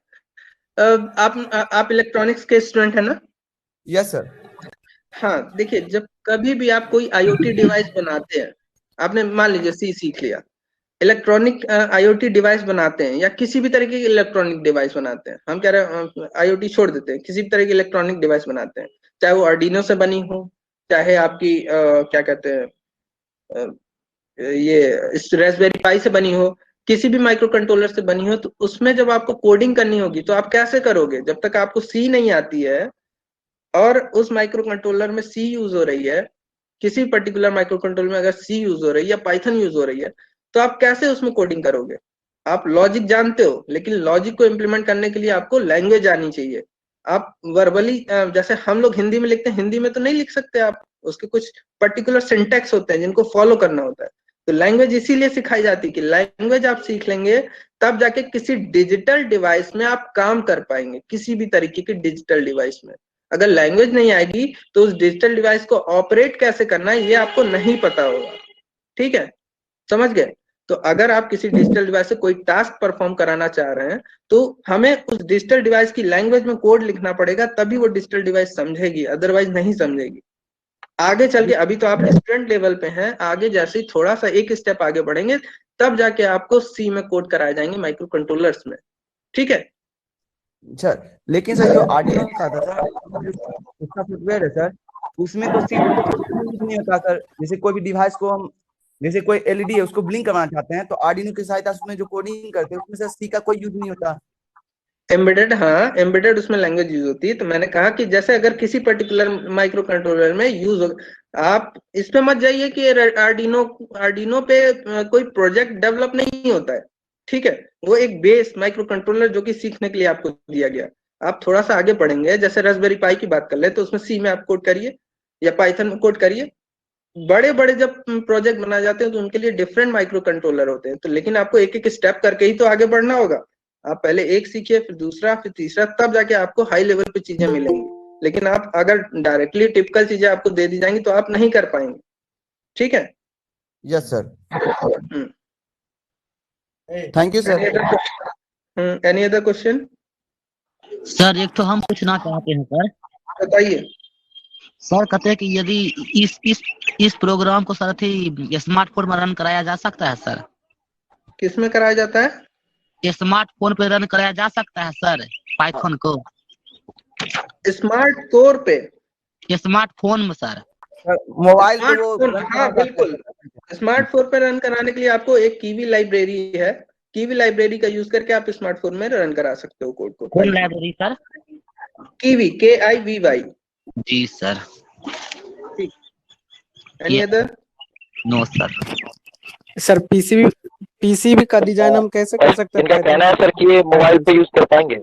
आप इलेक्ट्रॉनिक्स के स्टूडेंट है ना। Yes sir. हाँ देखिए, जब कभी भी आप कोई आईओटी डिवाइस बनाते हैं, आपने मान लीजिए सी सीख लिया, इलेक्ट्रॉनिक आईओटी डिवाइस बनाते हैं या किसी भी तरीके की इलेक्ट्रॉनिक डिवाइस बनाते हैं, हम कह रहे हैं आईओटी छोड़ देते हैं, किसी भी तरह की इलेक्ट्रॉनिक डिवाइस बनाते हैं, चाहे वो आर्डिनो से बनी हो, चाहे आपकी क्या कहते हैं अ, ये रास्पबेरी पाई से बनी हो, किसी भी माइक्रो कंट्रोलर से बनी हो, तो उसमें जब आपको कोडिंग करनी होगी तो आप कैसे करोगे, जब तक आपको सी नहीं आती है और उस माइक्रो कंट्रोलर में सी यूज हो रही है, किसी पर्टिकुलर माइक्रो कंट्रोलर में अगर सी यूज हो रही है या पाइथन यूज हो रही है, तो आप कैसे उसमें कोडिंग करोगे। आप लॉजिक जानते हो, लेकिन लॉजिक को इम्प्लीमेंट करने के लिए आपको लैंग्वेज आनी चाहिए। आप वर्बली जैसे हम लोग हिंदी में लिखते हैं, हिंदी में तो नहीं लिख सकते आप, उसके कुछ पर्टिकुलर सिंटेक्स होते हैं जिनको फॉलो करना होता है। तो लैंग्वेज इसीलिए सिखाई जाती है कि लैंग्वेज आप सीख लेंगे तब जाके किसी डिजिटल डिवाइस में आप काम कर पाएंगे, किसी भी तरीके की डिजिटल डिवाइस में। अगर लैंग्वेज नहीं आएगी तो उस डिजिटल डिवाइस को ऑपरेट कैसे करना है ये आपको नहीं पता होगा, ठीक है, समझ गए। तो अगर आप किसी डिजिटल डिवाइस से कोई टास्क परफॉर्म कराना चाह रहे हैं, तो हमें उस डिजिटल डिवाइस की लैंग्वेज में कोड लिखना पड़ेगा, तभी वो डिजिटल डिवाइस समझेगी, अदरवाइज नहीं समझेगी। आगे चल के, अभी तो आप स्टूडेंट लेवल पे हैं, आगे जैसे ही थोड़ा सा एक स्टेप आगे बढ़ेंगे तब जाके आपको सी में कोड कराए जाएंगे माइक्रो कंट्रोलर्स में, ठीक है। सर लेकिन सर जो आर्डिनो का था सर, उसका सॉफ्टवेयर है सर, उसमें तो सी यूज नहीं होता सर। जैसे कोई भी डिवाइस को हम, जैसे कोई एलईडी है उसको ब्लिंक करवाना चाहते हैं, तो आर्डिनो की सहायता से उसमें जो कोडिंग करते हैं उसमें सर सी का कोई यूज नहीं होता। एम्बेडेड, हाँ एम्बेडेड उसमें लैंग्वेज यूज होती है। तो मैंने कहा कि जैसे अगर किसी पर्टिकुलर माइक्रो कंट्रोलर में यूज हो, आप इसमें मत जाइए कि आर्डिनो आर्डिनो पे कोई प्रोजेक्ट डेवलप नहीं होता है, ठीक है। वो एक बेस माइक्रो कंट्रोलर जो कि सीखने के लिए आपको दिया गया। आप थोड़ा सा आगे पढ़ेंगे, जैसे रास्पबेरी पाई की बात कर ले, तो उसमें सी में आप कोड करिए या पाइथन में कोड करिए। बड़े बड़े जब प्रोजेक्ट बनाए जाते हैं तो उनके लिए डिफरेंट माइक्रो कंट्रोलर होते हैं, तो लेकिन आपको एक एक स्टेप करके ही तो आगे बढ़ना होगा। आप पहले एक सीखिए, फिर दूसरा, फिर तीसरा, तब जाके आपको हाई लेवल पे चीजें मिलेंगी। लेकिन आप अगर डायरेक्टली टिपिकल चीजें आपको दे दी जाएंगी तो आप नहीं कर पाएंगे, ठीक है। Yes sir. Hmm. Thank you any sir. Other any other question? Sir एक तो हम पूछना चाहते हैं सर। बताइए। सर कहते हैं कि यदि इस प्रोग्राम को सर थी स्मार्टफोन में रन कराया जा सकता है सर? किस में कराया जाता है? स्मार्टफोन पे रन कराया जा सकता है सर पाइथन को? स्मार्ट कोर पे? स्मार्टफोन में सर? मोबाइल पे वो स्मार्टफोन, रन हाँ कराया जाता बिल्कुल। स्मार्टफोन पे रन कराने के लिए आपको एक कीवी लाइब्रेरी है, कीवी लाइब्रेरी का यूज करके आप स्मार्टफोन में रन करा सकते हो कोड को, कौन Python. Library sir? Kivy, KIVY। जी सर। ठीक। Any other? No sir. Sir PCB का डिजाइन हम कैसे कर सकते हैं इनका कहना है सर कि ये मोबाइल पे यूज कर पाएंगे।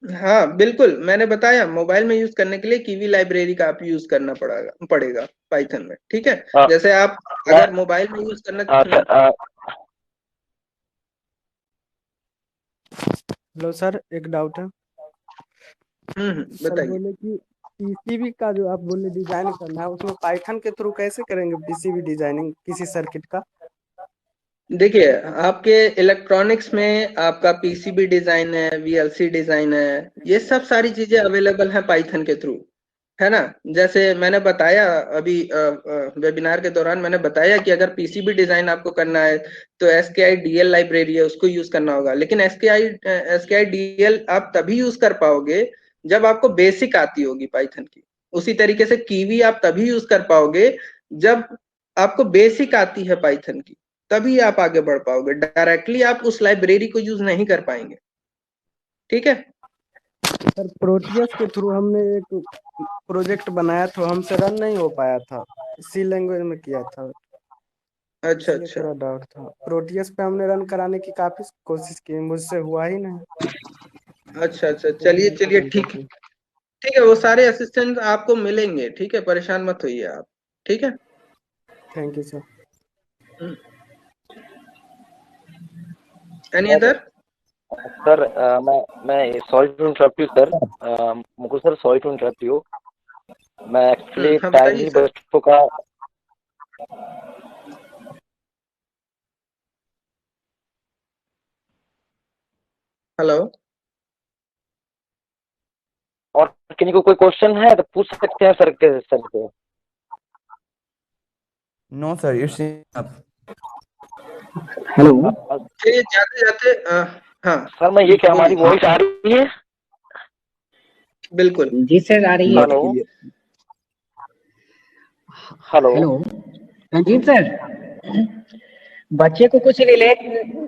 हाँ बिल्कुल, मैंने बताया मोबाइल में यूज करने के लिए कीवी लाइब्रेरी का आप यूज करना पड़ेगा पाइथन में, ठीक है। हाँ, जैसे आप अगर मोबाइल में यूज करना हाँ सर, हेलो सर, एक डाउट है। सर बताइए। बोले कि पीसीबी का जो आप बोले डिजाइन करना है, उसमें पाइथन के थ्रू कैसे करेंगे पीसीबी डिजाइनिंग किसी सर्किट का? देखिए, आपके इलेक्ट्रॉनिक्स में आपका पीसीबी डिजाइन है, वीएलसी डिजाइन है, ये सब सारी चीजें अवेलेबल हैं पाइथन के थ्रू, है ना। जैसे मैंने बताया अभी वेबिनार के दौरान मैंने बताया कि अगर पीसीबी डिजाइन आपको करना है तो एसकेआई डीएल लाइब्रेरी है, उसको यूज करना होगा। लेकिन एसकेआई डीएल आप तभी यूज कर पाओगे जब आपको बेसिक आती होगी पाइथन की। उसी तरीके से कीवी आप तभी यूज कर पाओगे जब आपको बेसिक आती है पाइथन की, तभी आप आगे बढ़ पाओगे। डायरेक्टली आप उस लाइब्रेरी को यूज नहीं कर पाएंगे, ठीक है। सर प्रोटियस के थ्रू हमने एक प्रोजेक्ट बनाया था, हमसे रन नहीं हो पाया था, सी लैंग्वेज में किया था, अच्छा इसलिए अच्छा थोड़ा डाउट था। प्रोटियस पे हमने रन कराने की काफी कोशिश की, मुझसे हुआ ही नहीं, अच्छा अच्छा, तो चलिए हमने चलिए, कैंसिल ठीक की। ठीक है। वो सारे असिस्टेंट आपको मिलेंगे, ठीक है, परेशान मत होइए आप, ठीक है। Thank you sir. Any other? Sir मैं sorry to interrupt you sir, Mukul sir sorry to interrupt you. मैं एक्चुअली हाँ, टाइम बताइए ही सर। बच्चों का। हेलो। और किसी को कोई क्वेश्चन है तो पूछ सकते हैं सर के सर को। No sir, it's hello. चलिए, जाते जाते हाँ, सर मैं ये क्या हमारी बोलिए। वॉइस आ रही है? बिल्कुल। जी सर, आ रही है। Hello hello. Hello Ranjit sir, बच्चे को कुछ रिलेट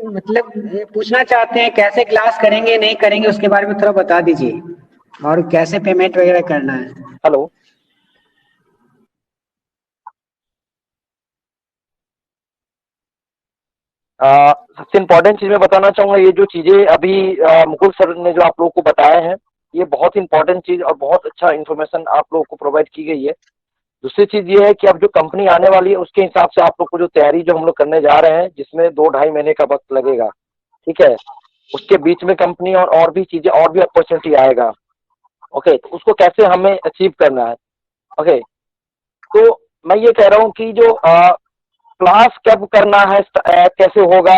मतलब पूछना चाहते हैं, कैसे क्लास करेंगे नहीं करेंगे उसके बारे में थोड़ा बता दीजिए, और कैसे पेमेंट वगैरह करना है। हेलो। सबसे इम्पोर्टेंट चीज मैं बताना चाहूंगा, ये जो चीजें अभी मुकुल सर ने जो आप लोगों को बताया है, ये बहुत इंपॉर्टेंट चीज और बहुत अच्छा इन्फॉर्मेशन आप लोगों को प्रोवाइड की गई है। दूसरी चीज ये है कि अब जो कंपनी आने वाली है उसके हिसाब से आप लोग को जो तैयारी जो हम लोग करने जा रहे हैं, जिसमें 2-2.5 महीने का वक्त लगेगा, ठीक है। उसके बीच में कंपनी और भी चीजें और भी अपॉर्चुनिटी आएगा। ओके, तो उसको कैसे हमें अचीव करना है। ओके, तो मैं ये कह रहा हूँ कि जो क्लास कब करना है, कैसे होगा,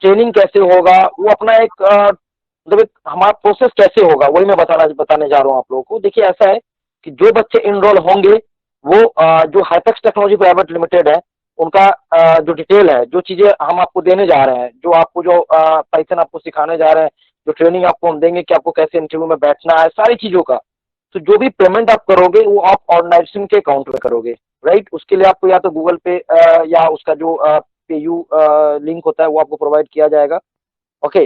ट्रेनिंग कैसे होगा, वो अपना एक मतलब एक हमारा प्रोसेस कैसे होगा, वही मैं बताने जा रहा हूँ आप लोगों को। देखिए ऐसा है कि जो बच्चे इनरोल होंगे वो जो हाइटेक्स टेक्नोलॉजी प्राइवेट लिमिटेड है, उनका जो डिटेल है, जो चीजें हम आपको देने जा रहे हैं, जो आपको जो पाइथन आपको सिखाने जा रहे हैं, जो ट्रेनिंग आपको हम देंगे कि आपको कैसे इंटरव्यू में बैठना है, सारी चीजों का, तो जो भी पेमेंट आप करोगे वो आप ऑर्गेनाइजेशन के अकाउंट में करोगे, राइट। उसके लिए आपको या तो गूगल पे या उसका जो पेयू लिंक होता है वो आपको प्रोवाइड किया जाएगा। ओके,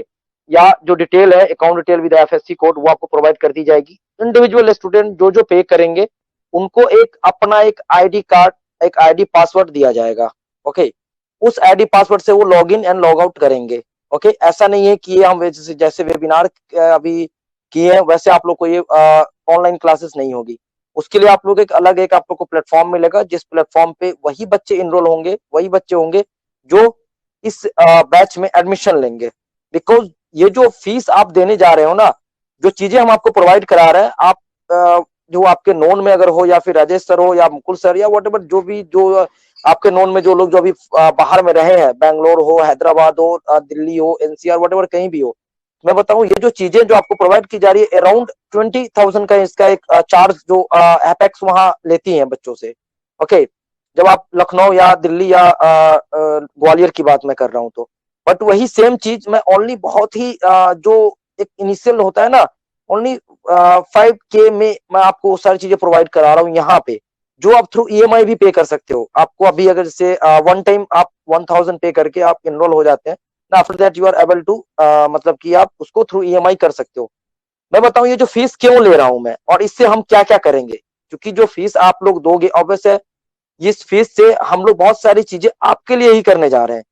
या जो डिटेल है account detail with FSc code वो आपको प्रोवाइड कर दी जाएगी। इंडिविजुअल स्टूडेंट जो जो पे करेंगे उनको एक अपना एक आईडी कार्ड, एक आईडी पासवर्ड दिया जाएगा। ओके, उस आईडी पासवर्ड से वो log in and log out करेंगे। ओके, ऐसा नहीं है कि ये हम जैसे वेबिनार अभी किए हैं वैसे आप लोग को ये ऑनलाइन क्लासेस नहीं होगी। उसके लिए आप लोग एक अलग एक आप लोग को प्लेटफॉर्म मिलेगा, जिस प्लेटफॉर्म पे वही बच्चे इनरोल होंगे, वही बच्चे होंगे जो इस बैच में एडमिशन लेंगे। बिकॉज ये जो फीस आप देने जा रहे हो ना, जो चीजें हम आपको प्रोवाइड करा रहे हैं, आप जो आपके नोन में अगर हो, या फिर राजेश सर हो, या मुकुल सर, या वट एवर जो भी जो आपके नोन में जो लोग जो अभी बाहर में रहे हैं, बैंगलोर हो, हैदराबाद हो, दिल्ली हो, एनसीआर, वट एवर कहीं भी हो, मैं बताऊं ये जो चीजें जो आपको प्रोवाइड की जा रही है, अराउंड 20,000 का इसका एक चार्ज जो एपेक्स वहां लेती है बच्चों से। ओके, जब आप लखनऊ या दिल्ली या ग्वालियर की बात मैं कर रहा हूं तो, बट वही सेम चीज मैं ओनली बहुत ही जो एक इनिशियल होता है ना, ओनली 5K में मैं आपको सारी चीजें प्रोवाइड करा रहा हूँ यहाँ पे, जो आप थ्रू ईएमआई भी पे कर सकते हो। आपको अभी अगर जैसे वन टाइम आप 1000 पे करके आप इनरोल हो जाते हैं, after that you are able to मतलब कि आप उसको थ्रू ईएमआई कर सकते हो। मैं बताऊं ये जो फीस क्यों ले रहा हूं मैं, और इससे हम क्या क्या करेंगे, क्योंकि जो फीस आप लोग दोगे ऑब्वियस है, इस फीस से हम लोग बहुत सारी चीजें आपके लिए ही करने जा रहे हैं।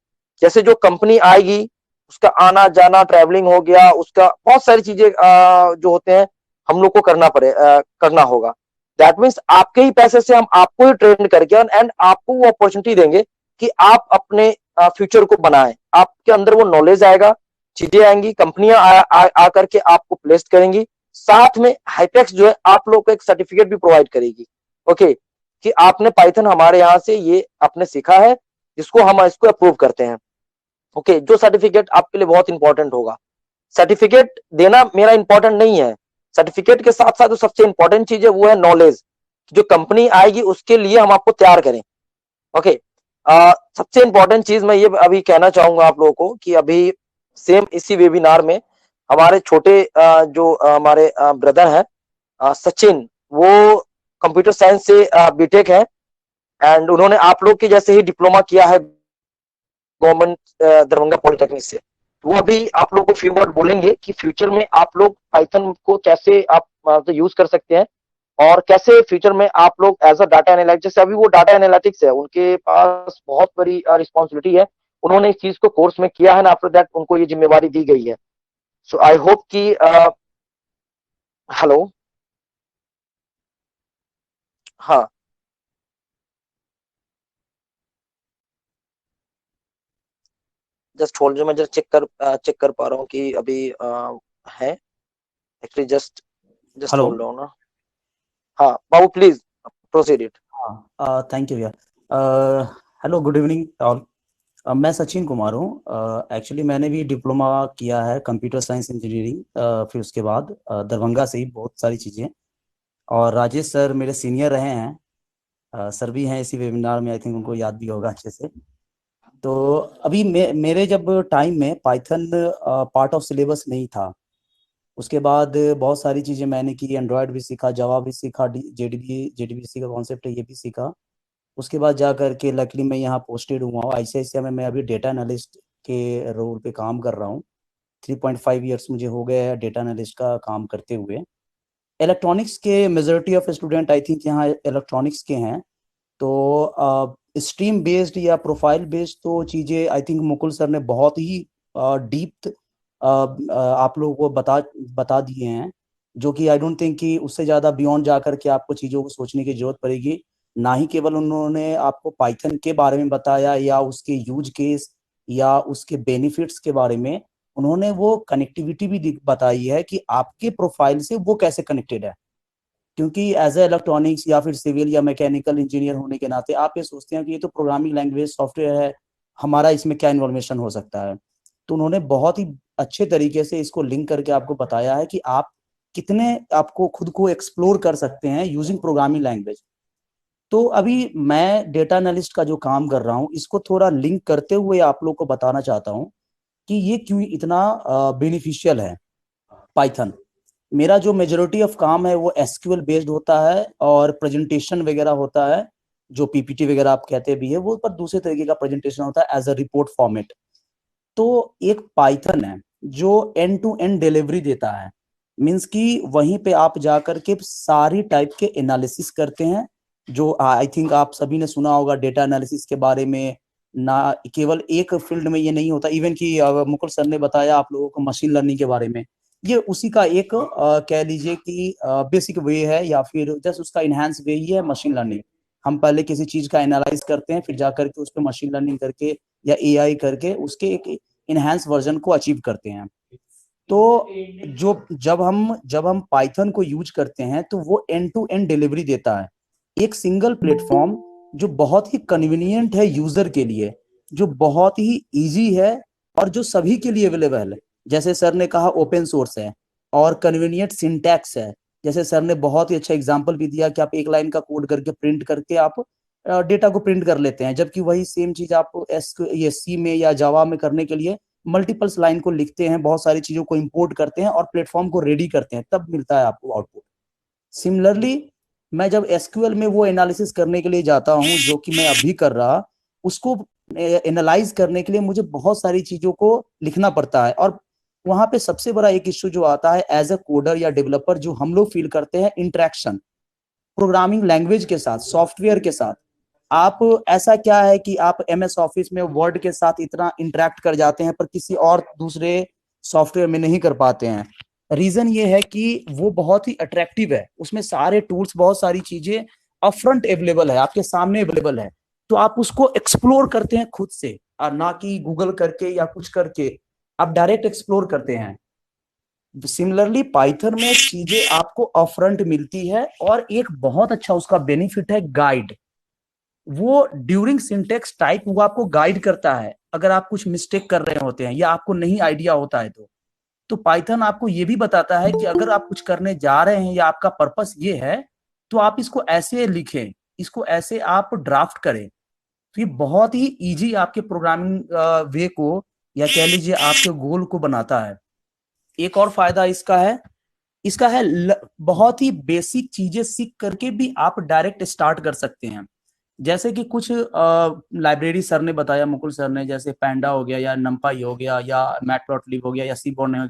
जैसे जो कंपनी आएगी उसका आना जाना, ट्रैवलिंग हो गया, उसका बहुत सारी चीजें जो होते हैं हम लोग को करना होगा। दैट मीन्स आपके ही पैसे से हम आपको ही ट्रेन करके एंड आपको वो अपॉर्चुनिटी देंगे कि आप अपने फ्यूचर को बनाएं। आपके अंदर वो नॉलेज आएगा, चीजें आएंगी, कंपनियां आ करके आपको प्लेस करेंगी। साथ में हाइपेक्स जो है आप लोग को एक सर्टिफिकेट भी प्रोवाइड करेगी, ओके, कि आपने पाइथन हमारे यहाँ से ये आपने सीखा है, जिसको हम इसको अप्रूव करते हैं, ओके। जो सर्टिफिकेट आपके लिए बहुत इंपॉर्टेंट होगा। सर्टिफिकेट देना मेरा इंपॉर्टेंट नहीं है, सर्टिफिकेट के साथ साथ जो सबसे इंपॉर्टेंट चीज है वो है नॉलेज। जो कंपनी आएगी उसके लिए हम आपको तैयार करें, ओके। सबसे इंपॉर्टेंट चीज मैं ये अभी कहना चाहूंगा आप लोगों को कि अभी सेम इसी वेबिनार में हमारे छोटे जो हमारे ब्रदर हैं सचिन, वो कंप्यूटर साइंस से बीटेक है, एंड उन्होंने आप लोग के जैसे ही डिप्लोमा किया है गवर्नमेंट दरभंगा पॉलिटेक्निक से। वो अभी आप लोग को फ्यू वर्ड बोलेंगे कि फ्यूचर में आप लोग पाइथन को कैसे आप यूज कर सकते हैं, और कैसे फ्यूचर में आप लोग एज अ डाटा एनालिस्ट, जैसे अभी वो डाटा एनालिटिक्स है, उनके पास बहुत बड़ी रिस्पॉन्सिबिलिटी है, उन्होंने इस चीज को कोर्स में किया है ना, आफ्टर दैट उनको ये जिम्मेवारी दी गई है। सो आई होप कि हेलो, हाँ, जस्ट होल्ड, जो मैं जस्ट चेक कर पा रहा हूँ कि अभी है actually, just just hello. Hold on ना। हाँ बाबू, प्लीज प्रोसीड इट। हाँ, थैंक यू भैया। Hello, good evening all. मैं सचिन कुमार हूँ। एक्चुअली मैंने भी डिप्लोमा किया है कंप्यूटर साइंस इंजीनियरिंग, फिर उसके बाद दरभंगा से ही बहुत सारी चीज़ें। और राजेश सर मेरे सीनियर रहे हैं, सर भी हैं इसी वेबिनार में, आई थिंक उनको याद भी होगा अच्छे से। तो अभी मेरे जब टाइम में पाइथन पार्ट ऑफ सिलेबस नहीं था। उसके बाद बहुत सारी चीज़ें मैंने की, एंड्रॉयड भी सीखा, जावा भी सीखा, जेडीबीसी का कॉन्सेप्ट है ये भी सीखा। उसके बाद जा करके लकीली मैं यहाँ पोस्टेड हुआ हूँ आईसीआईसीआई में। मैं अभी डेटा एनालिस्ट के रोल पे काम कर रहा हूँ। 3.5 ईयर्स मुझे हो गए हैं डेटा एनालिस्ट का काम करते हुए। इलेक्ट्रॉनिक्स के majority of student I think यहाँ इलेक्ट्रॉनिक्स के हैं। तो स्ट्रीम बेस्ड या प्रोफाइल बेस्ड तो चीज़ें आई थिंक मुकुल सर ने बहुत ही डीप आप लोगों को बता दिए हैं, जो कि आई डोंट थिंक कि उससे ज़्यादा बियॉन्ड जा करके आपको चीज़ों को सोचने की जरूरत पड़ेगी। ना ही केवल उन्होंने आपको पाइथन के बारे में बताया या उसके यूज केस या उसके बेनिफिट्स के बारे में, उन्होंने वो कनेक्टिविटी भी बताई है कि आपके प्रोफाइल से वो कैसे कनेक्टेड है। क्योंकि एज ए इलेक्ट्रॉनिक्स या फिर सिविल या मैकेनिकल इंजीनियर होने के नाते आप ये सोचते हैं कि ये तो प्रोग्रामिंग लैंग्वेज सॉफ्टवेयर है, हमारा इसमें क्या इन्वॉल्वेशन हो सकता है। तो उन्होंने बहुत ही अच्छे तरीके से इसको लिंक करके आपको बताया है कि आप कितने आपको खुद को एक्सप्लोर कर सकते हैं यूजिंग प्रोग्रामिंग लैंग्वेज। तो अभी मैं डेटा एनालिस्ट का जो काम कर रहा हूँ, इसको थोड़ा लिंक करते हुए आप लोग को बताना चाहता हूँ कि ये क्यों इतना बेनिफिशियल है पाइथन। मेरा जो मेजोरिटी ऑफ काम है वो एसक्यूएल बेस्ड होता है और प्रेजेंटेशन वगैरह होता है, जो पीपीटी वगैरह आप कहते भी है वो, पर दूसरे तरीके का प्रेजेंटेशन होता है एज अ रिपोर्ट फॉर्मेट। तो एक पाइथन है जो एंड टू एंड डिलीवरी देता है, मीन्स कि वहीं पे आप जाकर के सारी टाइप के एनालिसिस करते हैं। जो आई थिंक आप सभी ने सुना होगा डेटा एनालिसिस के बारे में, ना केवल एक फील्ड में ये नहीं होता, इवन कि मुकुल सर ने बताया आप लोगों को मशीन लर्निंग के बारे में, ये उसी का एक कह लीजिए कि बेसिक वे है या फिर जस्ट उसका इनहेंस वे ही है मशीन लर्निंग। हम पहले किसी चीज का एनालाइज करते हैं, फिर जाकर के उस पर मशीन लर्निंग करके या एआई करके उसके एक इनहेंस वर्जन को अचीव करते हैं। तो जब हम पाइथन को यूज करते हैं तो वो एंड टू एंड डिलीवरी देता है, एक सिंगल प्लेटफॉर्म जो बहुत ही कन्वीनियंट है यूजर के लिए, जो बहुत ही इजी है और जो सभी के लिए अवेलेबल है। जैसे सर ने कहा ओपन सोर्स है और कन्वीनियंट सिंटैक्स है। जैसे सर ने बहुत ही अच्छा एग्जांपल भी दिया कि आप एक लाइन का कोड करके प्रिंट करके आप डेटा को प्रिंट कर लेते हैं, जबकि वही सेम चीज आप सी में या जावा में करने के लिए मल्टीपल्स लाइन को लिखते हैं, बहुत सारी चीजों को इंपोर्ट करते हैं और प्लेटफॉर्म को रेडी करते हैं, तब मिलता है आपको आउटपुट। सिमिलरली मैं जब एसक्यूएल में वो एनालिसिस करने के लिए जाता हूँ, जो कि मैं अभी कर रहा, उसको एनालाइज करने के लिए मुझे बहुत सारी चीजों को लिखना पड़ता है। और वहां पे सबसे बड़ा एक इश्यू जो आता है एज अ कोडर या डेवलपर, जो हम लोग फील करते हैं, इंटरेक्शन प्रोग्रामिंग लैंग्वेज के साथ, सॉफ्टवेयर के साथ। आप ऐसा क्या है कि आप एमएस ऑफिस में वर्ड के साथ इतना इंटरेक्ट कर जाते हैं पर किसी और दूसरे सॉफ्टवेयर में नहीं कर पाते हैं। रीजन ये है कि वो बहुत ही अट्रैक्टिव है, उसमें सारे टूल्स, बहुत सारी चीजें अपफ्रंट अवेलेबल है, आपके सामने अवेलेबल है, तो आप उसको एक्सप्लोर करते हैं खुद से और ना कि गूगल करके या कुछ करके। आप डायरेक्ट एक्सप्लोर करते हैं। सिमिलरली पाइथन में चीजें आपको अपफ्रंट मिलती है, और एक बहुत अच्छा उसका बेनिफिट है गाइड। वो ड्यूरिंग सिंटेक्स टाइप वो आपको गाइड करता है, अगर आप कुछ मिस्टेक कर रहे होते हैं या आपको नहीं आइडिया होता है तो पाइथन आपको ये भी बताता है कि अगर आप कुछ करने जा रहे हैं या आपका पर्पस ये है, तो आप इसको ऐसे लिखें, इसको ऐसे आप ड्राफ्ट करें। तो ये बहुत ही इजी आपके प्रोग्रामिंग वे को, या कह लीजिए आपके गोल को बनाता है। एक और फायदा इसका है बहुत ही बेसिक चीजें सीख करके भी आप डायरेक्ट स्टार्ट कर सकते हैं। जैसे कि कुछ लाइब्रेरी सर ने बताया, मुकुल सर ने, जैसे पैंडा हो गया या नंपाई हो गया या मैटप्लॉटलिब हो गया या सीबॉर्न हो गया,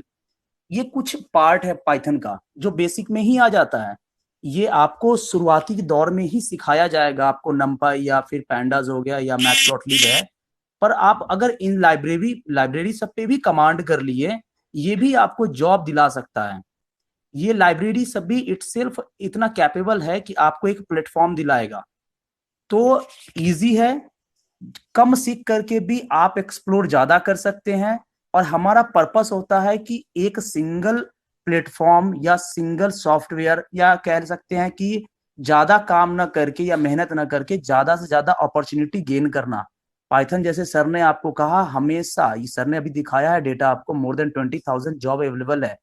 ये कुछ पार्ट है पाइथन का जो बेसिक में ही आ जाता है। ये आपको शुरुआती दौर में ही सिखाया जाएगा, आपको नंपाई या फिर पैंडाज हो गया या मैटप्लॉटलिब है। पर आप अगर इन लाइब्रेरी सब पे भी कमांड कर लिए, ये भी आपको जॉब दिला सकता है। ये लाइब्रेरी सब भी इटसेल्फ इतना कैपेबल है कि आपको एक प्लेटफॉर्म दिलाएगा। तो इजी है, कम सीख करके भी आप एक्सप्लोर ज्यादा कर सकते हैं। और हमारा पर्पस होता है कि एक सिंगल प्लेटफॉर्म या सिंगल सॉफ्टवेयर, या कह सकते हैं कि ज्यादा काम ना करके या मेहनत ना करके ज्यादा से ज्यादा अपॉर्चुनिटी गेन करना। पाइथन जैसे सर ने आपको कहा, हमेशा ये सर ने अभी दिखाया है डेटा आपको, मोर देन 20,000 जॉब अवेलेबल है।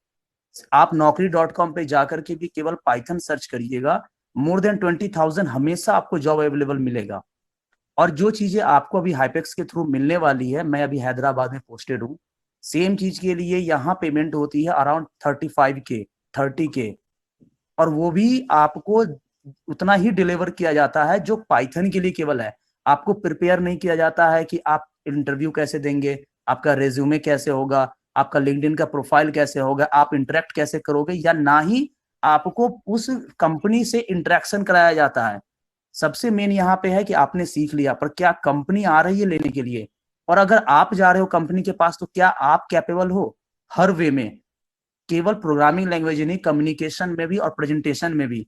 आप naukri.com पे जाकर के भी केवल पाइथन सर्च करिएगा, मोर देन 20,000 हमेशा आपको जॉब अवेलेबल मिलेगा। और जो चीजें आपको अभी हाइपेक्स के थ्रू मिलने वाली है, मैं अभी हैदराबाद में पोस्टेड हूँ, सेम चीज के लिए यहाँ पेमेंट होती है अराउंड 35K 30K, और वो भी आपको उतना ही डिलीवर किया जाता है जो पाइथन के लिए केवल है। आपको प्रिपेयर नहीं किया जाता है कि आप इंटरव्यू कैसे देंगे, आपका रेज्यूमे कैसे होगा, आपका लिंक्डइन का प्रोफाइल कैसे होगा, आप इंटरेक्ट कैसे करोगे, या ना ही आपको उस कंपनी से इंटरेक्शन कराया जाता है। सबसे मेन यहाँ पे है कि आपने सीख लिया, पर क्या कंपनी आ रही है लेने के लिए, और अगर आप जा रहे हो कंपनी के पास तो क्या आप कैपेबल हो हर वे में, केवल प्रोग्रामिंग लैंग्वेज नहीं, कम्युनिकेशन में भी और प्रेजेंटेशन में भी।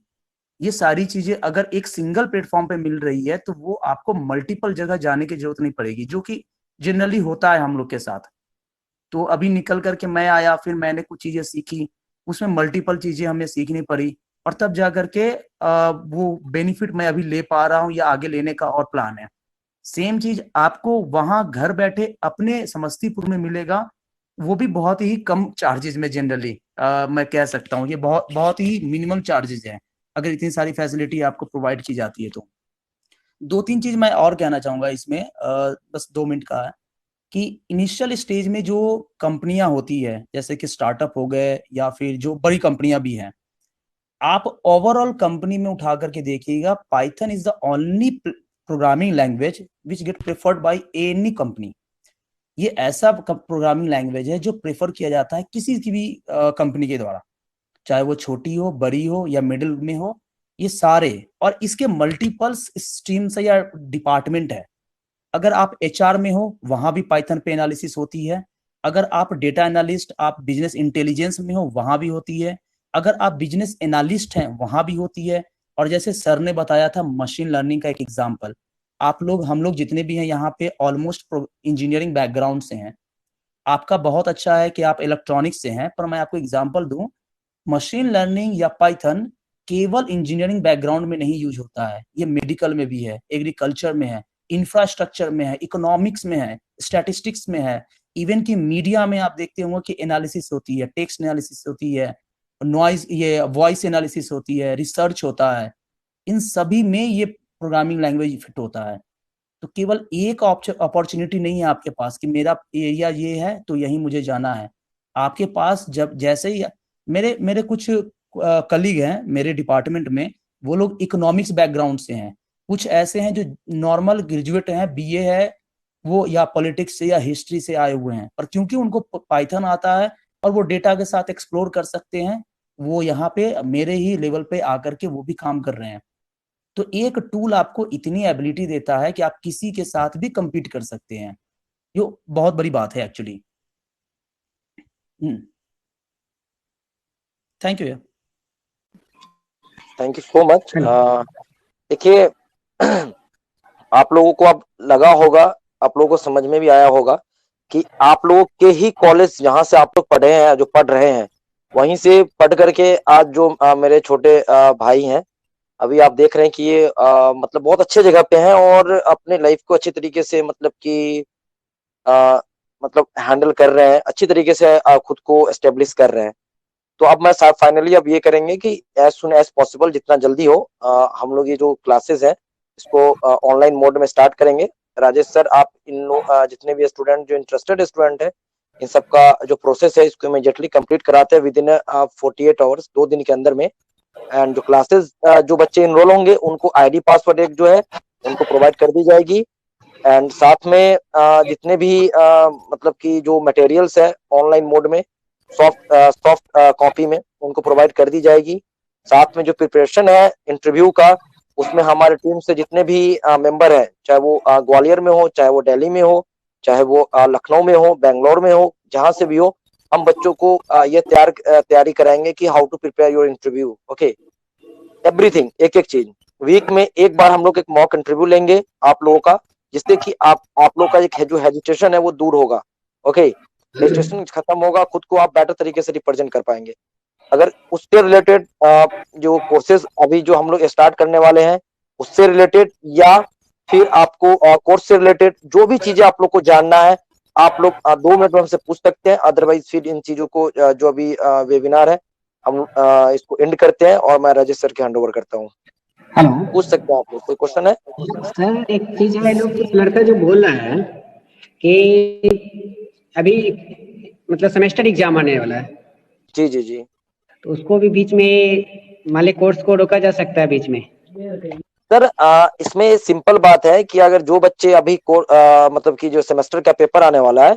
ये सारी चीजें अगर एक सिंगल प्लेटफॉर्म पे मिल रही है तो वो आपको मल्टीपल जगह जाने की जरूरत नहीं पड़ेगी, जो कि जनरली होता है हम लोग के साथ। तो अभी निकल करके मैं आया, फिर मैंने कुछ चीजें सीखी, उसमें मल्टीपल चीजें हमें सीखनी पड़ी, और तब जा करके वो बेनिफिट मैं अभी ले पा रहा हूँ या आगे लेने का और प्लान है। सेम चीज आपको वहां घर बैठे अपने समस्तीपुर में मिलेगा, वो भी बहुत ही कम चार्जेस में। जनरली मैं कह सकता हूँ ये बहुत बहुत ही मिनिमम चार्जेस है, अगर इतनी सारी फैसिलिटी आपको प्रोवाइड की जाती है तो। दो तीन चीज मैं और कहना चाहूंगा इसमें, बस 2 मिनट का है, कि इनिशियल स्टेज में जो कंपनियां होती है, जैसे कि स्टार्टअप हो गए या फिर जो बड़ी कंपनियां भी हैं, आप ओवरऑल कंपनी में उठा करके देखिएगा, Python is the only programming language which get preferred by any company. ये ऐसा प्रोग्रामिंग लैंग्वेज है जो प्रेफर किया जाता है किसी की भी कंपनी के द्वारा, चाहे वो छोटी हो, बड़ी हो या मिडिल में हो, ये सारे। और इसके मल्टीपल्स स्ट्रीम्स है या डिपार्टमेंट है। अगर आप एचआर में हो, वहां भी पाइथन पे एनालिसिस होती है। अगर आप डेटा एनालिस्ट, आप बिजनेस इंटेलिजेंस में हो, वहां भी होती है। अगर आप बिजनेस एनालिस्ट हैं, वहां भी होती है। और जैसे सर ने बताया था मशीन लर्निंग का एक एग्जांपल, हम लोग जितने भी हैं यहाँ पे ऑलमोस्ट इंजीनियरिंग बैकग्राउंड से हैं। आपका बहुत अच्छा है कि आप इलेक्ट्रॉनिक्स से हैं, पर मैं आपको एग्जांपल दूं, मशीन लर्निंग या पाइथन केवल इंजीनियरिंग बैकग्राउंड में नहीं यूज होता है, ये मेडिकल में भी है, एग्रीकल्चर में है, इंफ्रास्ट्रक्चर में है, इकोनॉमिक्स में है, स्टैटिस्टिक्स में है, इवन की मीडिया में आप देखते होंगे कि एनालिसिस होती है, टेक्स्ट एनालिसिस होती है, नॉइज ये वॉइस एनालिसिस होती है, रिसर्च होता है। इन सभी में ये प्रोग्रामिंग लैंग्वेज फिट होता है। तो केवल एक अपॉर्चुनिटी नहीं है आपके पास कि मेरा एरिया ये है तो यही मुझे जाना है। आपके पास जब जैसे ही मेरे मेरे कुछ कलीग हैं मेरे डिपार्टमेंट में, वो लोग इकोनॉमिक्स बैकग्राउंड से हैं, कुछ ऐसे हैं जो नॉर्मल ग्रेजुएट हैं, बीए है वो, या पॉलिटिक्स से या हिस्ट्री से आए हुए हैं, पर क्योंकि उनको पाइथन आता है और वो डेटा के साथ एक्सप्लोर कर सकते हैं, वो यहाँ पे मेरे ही लेवल पे आकर के वो भी काम कर रहे हैं। तो एक टूल आपको इतनी एबिलिटी देता है कि आप किसी के साथ भी compete कर सकते हैं, जो बहुत बड़ी बात है actually. Thank you. Thank you so much. देखिए आप लोगों को अब लगा होगा, आप लोगों को समझ में भी आया होगा कि आप लोग के ही कॉलेज जहाँ से आप लोग पढ़े हैं, जो पढ़ रहे हैं, वहीं से पढ़ करके आज जो मेरे छोटे भाई हैं, अभी आप देख रहे हैं कि ये मतलब बहुत अच्छे जगह पे हैं और अपने लाइफ को अच्छी तरीके से मतलब कि मतलब हैंडल कर रहे हैं, अच्छी तरीके से खुद को एस्टेब्लिश कर रहे हैं। तो अब मैं फाइनली अब ये करेंगे कि एज सुन एज पॉसिबल, जितना जल्दी हो हम लोग ये जो क्लासेस है इसको ऑनलाइन मोड में स्टार्ट करेंगे। राजेश सर, आप इन जितने भी स्टूडेंट, जो इंटरेस्टेड स्टूडेंट है, इन सबका जो प्रोसेस है इसको इमीडिएटली कंप्लीट कराते हैं विद इन 48 आवर्स, 2 दिन के अंदर में। एंड जो क्लासेस जो बच्चे इनरोल होंगे उनको आईडी पासवर्ड एक जो है उनको प्रोवाइड कर दी जाएगी। एंड साथ में जितने भी मतलब कि जो मटेरियल्स है ऑनलाइन मोड में सॉफ्ट कॉपी में उनको प्रोवाइड कर दी जाएगी। साथ में जो प्रिपरेशन है इंटरव्यू का, उसमें हमारे टीम से जितने भी मेंबर हैं, चाहे वो ग्वालियर में हो, चाहे वो दिल्ली में हो, चाहे वो लखनऊ में हो, बेंगलोर में हो, जहां से भी हो, हम बच्चों को ये तैयारी कराएंगे कि how to prepare your interview. Okay, everything, एक एक चीज। वीक में एक बार हम लोग एक मॉक इंटरव्यू लेंगे आप लोगों का, जिससे कि आप लोग का एक जो हेजिटेशन है वो दूर होगा। ओके, हेजिटेशन खत्म होगा, खुद को आप बेटर तरीके से रिप्रेजेंट कर पाएंगे। अगर उससे रिलेटेड जो कोर्सेज अभी जो हम लोग स्टार्ट करने वाले हैं उससे रिलेटेड, या फिर आपको कोर्स से रिलेटेड जो भी चीजें आप लोग को जानना है, आप लोग 2 मिनट में हमसे पूछ सकते हैं। अदरवाइज फिर इन चीजों को जो अभी वेबिनार है हम इसको एंड करते हैं और मैं राजेश सर के हैंड ओवर करता हूँ। हेलो पूछ सकते हैं आप लोग, कोई क्वेश्चन है? सर, एक चीज है, लोग लड़का जो बोल रहा है कि अभी मतलब सेमेस्टर एग्जाम आने वाला है, जी जी जी। तो उसको भी बीच में मान ली कोर्स को रोका जा सकता है बीच में? सर इसमें सिंपल बात है कि अगर जो बच्चे अभी मतलब कि जो सेमेस्टर का पेपर आने वाला है,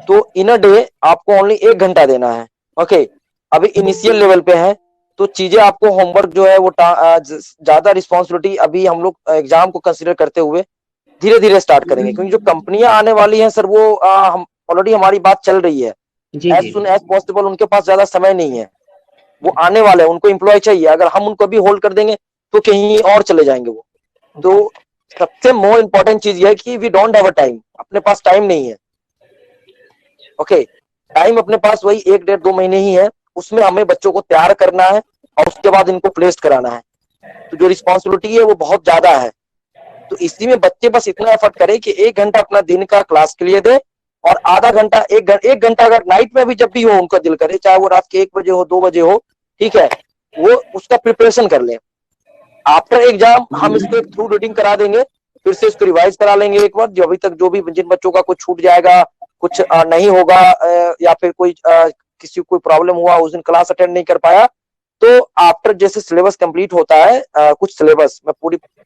तो इन अ डे आपको ओनली 1 घंटा देना है। ओके, अभी इनिशियल लेवल पे है तो चीजें आपको होमवर्क जो है वो ज्यादा रिस्पॉन्सिबिलिटी अभी हम लोग एग्जाम को कंसिडर करते हुए धीरे धीरे स्टार्ट करेंगे, क्योंकि जो कंपनियां आने वाली हैं सर वो हम ऑलरेडी हमारी बात चल रही है। एज सुन एज पॉसिबल, उनके पास ज्यादा समय नहीं है, वो आने वाले हैं, उनको एम्प्लॉय चाहिए। अगर हम उनको अभी होल्ड कर देंगे तो कहीं और चले जाएंगे वो। तो सबसे मोर इम्पोर्टेंट चीज ये है कि we don't have a time, अपने पास टाइम नहीं है। ओके, टाइम अपने पास वही 1 डेढ़ 2 महीने ही है, उसमें हमें बच्चों को तैयार करना है और उसके बाद इनको प्लेस्ड कराना है। तो जो रिस्पॉन्सिबिलिटी है वो बहुत ज्यादा है। तो इसी में बच्चे बस इतना एफर्ट करें कि 1 घंटा अपना दिन का क्लास के लिए दे, और आधा घंटा 1 घंटा अगर नाइट में भी जब भी हो उनका दिल करे, चाहे वो रात के 1 बजे हो 2 बजे हो, ठीक है, वो उसका प्रिपरेशन कर ले। आफ्टर एग्जाम हम इसको एक थ्रू रीडिंग करा देंगे, फिर से इसको रिवाइज करा लेंगे एक बार। जो अभी तक जो भी जिन बच्चों का कुछ छूट जाएगा, कुछ नहीं होगा, या फिर कोई किसी को कोई प्रॉब्लम हुआ, उस दिन क्लास अटेंड नहीं कर पाया, तो आफ्टर जैसे सिलेबस कंप्लीट होता है, कुछ सिलेबस, मैं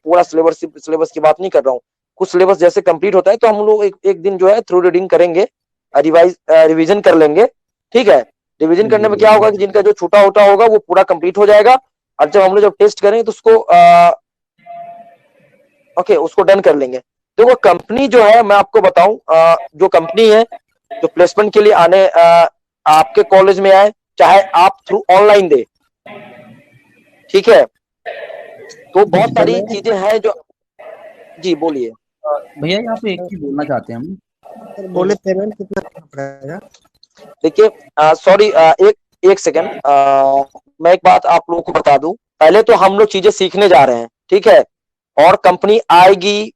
पूरा सिलेबस की बात नहीं कर रहा हूँ, कुछ सिलेबस जैसे कंप्लीट होता है तो हम लोग एक दिन जो है थ्रू रीडिंग करेंगे, रिवीजन कर लेंगे। ठीक है, रिवीजन करने में क्या होगा कि जिनका जो छूटा होता होगा वो पूरा कंप्लीट हो जाएगा, और जब हम लोग जब टेस्ट करेंगे तो उसको उसको डन कर लेंगे। तो वो कंपनी जो है, मैं आपको बताऊं, जो कंपनी है जो प्लेसमेंट के लिए आने आपके कॉलेज में आए, चाहे आप थ्रू ऑनलाइन दे, ठीक है, तो बहुत सारी चीजें हैं जो। जी बोलिए भैया, यहाँ पे एक चीज बोलना चाहते हैं हम। बोले पेमेंट कितना करना पड़ेगा? देखिए, सॉरी, एक सेकंड, मैं एक बात आप लोगों को बता दूं। पहले तो हम लोग चीजें सीखने जा रहे हैं, ठीक है, और कंपनी आएगी,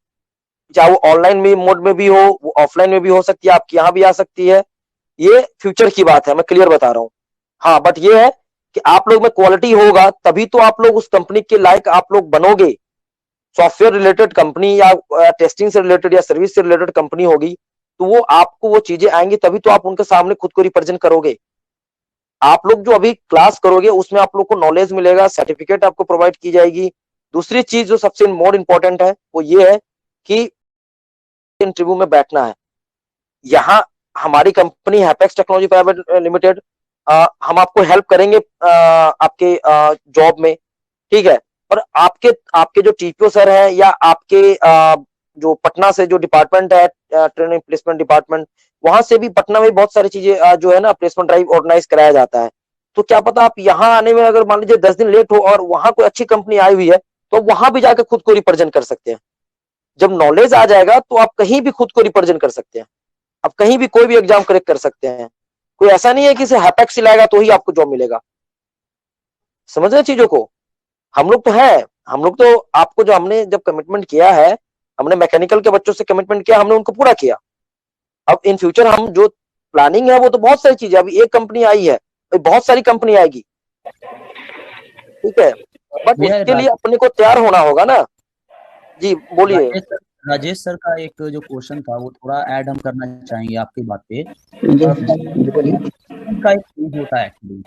चाहे वो ऑनलाइन में मोड में भी हो, वो ऑफलाइन में भी हो सकती है, आपके यहाँ भी आ सकती है, ये फ्यूचर की बात है, मैं क्लियर बता रहा हूँ। हाँ, बट ये है कि आप लोग में क्वालिटी होगा तभी तो आप लोग उस कंपनी के लायक आप लोग बनोगे। सॉफ्टवेयर रिलेटेड कंपनी या टेस्टिंग से रिलेटेड या सर्विस से रिलेटेड कंपनी होगी, तो वो आपको वो चीजें आएंगी तभी तो आप उनके सामने खुद को रिप्रेजेंट करोगे। आप लोग जो अभी क्लास करोगे उसमें आप लोग को नॉलेज मिलेगा, सर्टिफिकेट आपको प्रोवाइड की जाएगी। दूसरी चीज जो सबसे मोर इंपॉर्टेंट है वो ये है कि इंटरव्यू में बैठना है। यहाँ हमारी कंपनी हैपेक्स टेक्नोलॉजी प्राइवेट लिमिटेड, हम आपको हेल्प करेंगे आपके जॉब में, ठीक है। और आपके जो टीपीओ सर हैं या आपके जो पटना से जो डिपार्टमेंट है, ट्रेनिंग प्लेसमेंट डिपार्टमेंट, वहां से भी पटना में बहुत सारी चीजें जो है ना, प्लेसमेंट ड्राइव ऑर्गेनाइज कराया जाता है। तो क्या पता आप यहाँ आने में अगर मान लीजिए 10 दिन लेट हो और वहां कोई अच्छी कंपनी आई हुई है, तो वहां भी जाकर खुद को रिप्रेजेंट कर सकते हैं। जब नॉलेज आ जाएगा तो आप कहीं भी खुद को रिप्रेजेंट कर सकते हैं। आप कहीं भी कोई भी एग्जाम क्रैक कर सकते हैं। कोई ऐसा नहीं है कि इसे हैपेक्स से लाएगा तो ही आपको जॉब मिलेगा। समझ रहे चीजों को? हम लोग तो है, हम लोग तो आपको जो हमने जब कमिटमेंट किया है, हमने मैकेनिकल के बच्चों से कमिटमेंट किया, हमने उनको पूरा किया। अब इन फ्यूचर हम जो प्लानिंग है वो तो बहुत सारी चीजें, अभी एक कंपनी आई है, बहुत सारी कंपनी आएगी, ठीक है, बट भैया उसके लिए अपने को तैयार होना होगा ना। जी बोलिए। राजेश सर का एक जो क्वेश्चन था वो थोड़ा ऐड हम करना चाहेंगे आपकी बात पे। का एक फेज होता है एक्चुअली,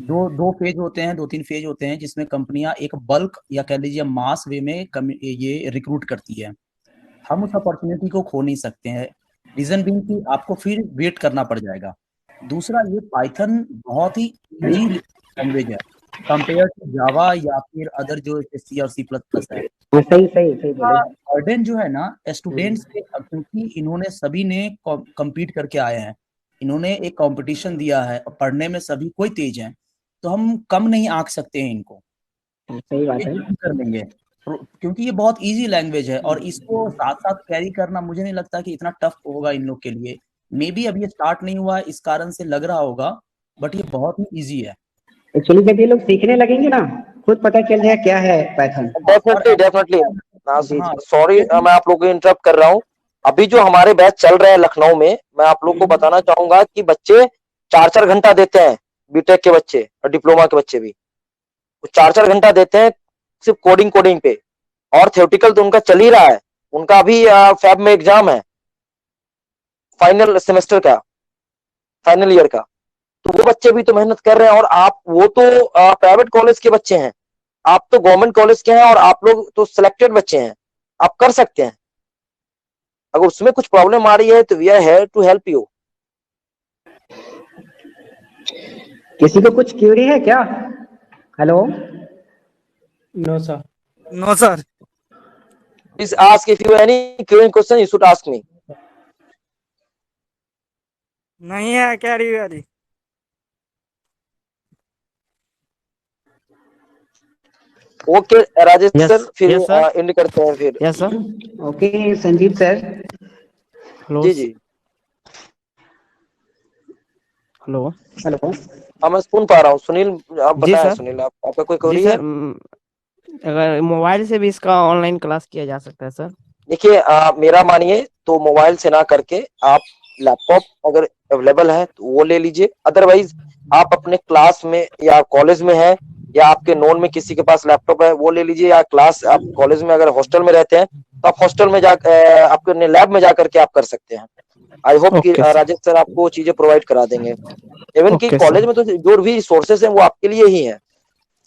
दो फेज होते हैं, 2-3 फेज होते हैं जिसमें कंपनियां एक बल्क या कह लीजिए मास वे में ये रिक्रूट करती है। हम उस अपॉर्चुनिटी को खो नहीं सकते हैं, रीजन बीइंग कि आपको फिर वेट करना पड़ जाएगा। दूसरा, ये पाइथन बहुत ही इजी लैंग्वेज है कंपेयर टू जावा या फिर अदर जो सी और C++ है। सही बोले। बर्डन जो है ना स्टूडेंट्स पे, क्योंकि इन्होंने सभी ने compete करके आए हैं, इन्होंने एक कंपटीशन दिया है और पढ़ने में सभी कोई तेज हैं, तो हम कम नहीं आंक सकते हैं इनको। सही बात है। कर लेंगे क्योंकि ये बहुत इजी लैंग्वेज है और इसको साथ साथ कैरी करना मुझे नहीं लगता कि इतना टफ होगा इन लोग के लिए। मे बी अभी ये स्टार्ट नहीं हुआ है इस कारण से लग रहा होगा, बट ये बहुत ही इजी है। एक्चुअली जब ये लोग सीखने लगेंगे ना, खुद पता चल जाएगा क्या है पाइथन। डेफिनेटली सॉरी मैं आप लोगों को इंटरप्ट कर रहा हूँ। अभी जो हमारे बैच चल रहे हैं लखनऊ में, मैं आप लोग को बताना चाहूंगा कि बच्चे 4-4 घंटा देते हैं, बीटेक के बच्चे और डिप्लोमा के बच्चे भी 4-4 घंटा देते हैं सिर्फ कोडिंग पे, और थ्योरेटिकल तो उनका चल ही रहा है। उनका अभी फैब में एग्जाम है फाइनल सेमेस्टर का, फाइनल ईयर का, तो वो बच्चे भी तो मेहनत कर रहे हैं। और आप वो तो प्राइवेट कॉलेज के बच्चे हैं, आप तो गवर्नमेंट कॉलेज के हैं, और आप लोग तो सिलेक्टेड बच्चे हैं, आप कर सकते हैं। अगर उसमें कुछ प्रॉब्लम आ रही है तो we are here to help you. किसी को कुछ क्यूरी है क्या? Hello? No sir. No sir. Please ask, if you any querying question you should ask me. नहीं है कैरी वेरी। ओके राजेश Yes, सर, फिर yes, sir. एंड करते हैं फिर। Yes sir. Okay Sanjeev sir. Hello जी जी हेलो। हेलो। हाँ मैं सुन पा रहा हूँ। सुनील आप जी बताएं। सर। सुनील आपका कोई जी क्वेरी है? सर, अगर मोबाइल से भी इसका ऑनलाइन क्लास किया जा सकता है सर? देखिए मेरा मानिए तो मोबाइल से ना करके आप लैपटॉप अगर अवेलेबल है तो वो ले लीजिए। अदरवाइज आप अपने क्लास में या कॉलेज में है या आपके नोन में किसी के पास लैपटॉप है वो ले लीजिए, या क्लास आप कॉलेज में अगर हॉस्टल में रहते हैं तो आप हॉस्टल में जा आपके लैब में जा करके आप कर सकते हैं। आई होप कि राजेश सर आपको चीजें प्रोवाइड करा देंगे। इवन कि कॉलेज में तो जो भी रिसोर्सेज हैं वो आपके लिए ही है।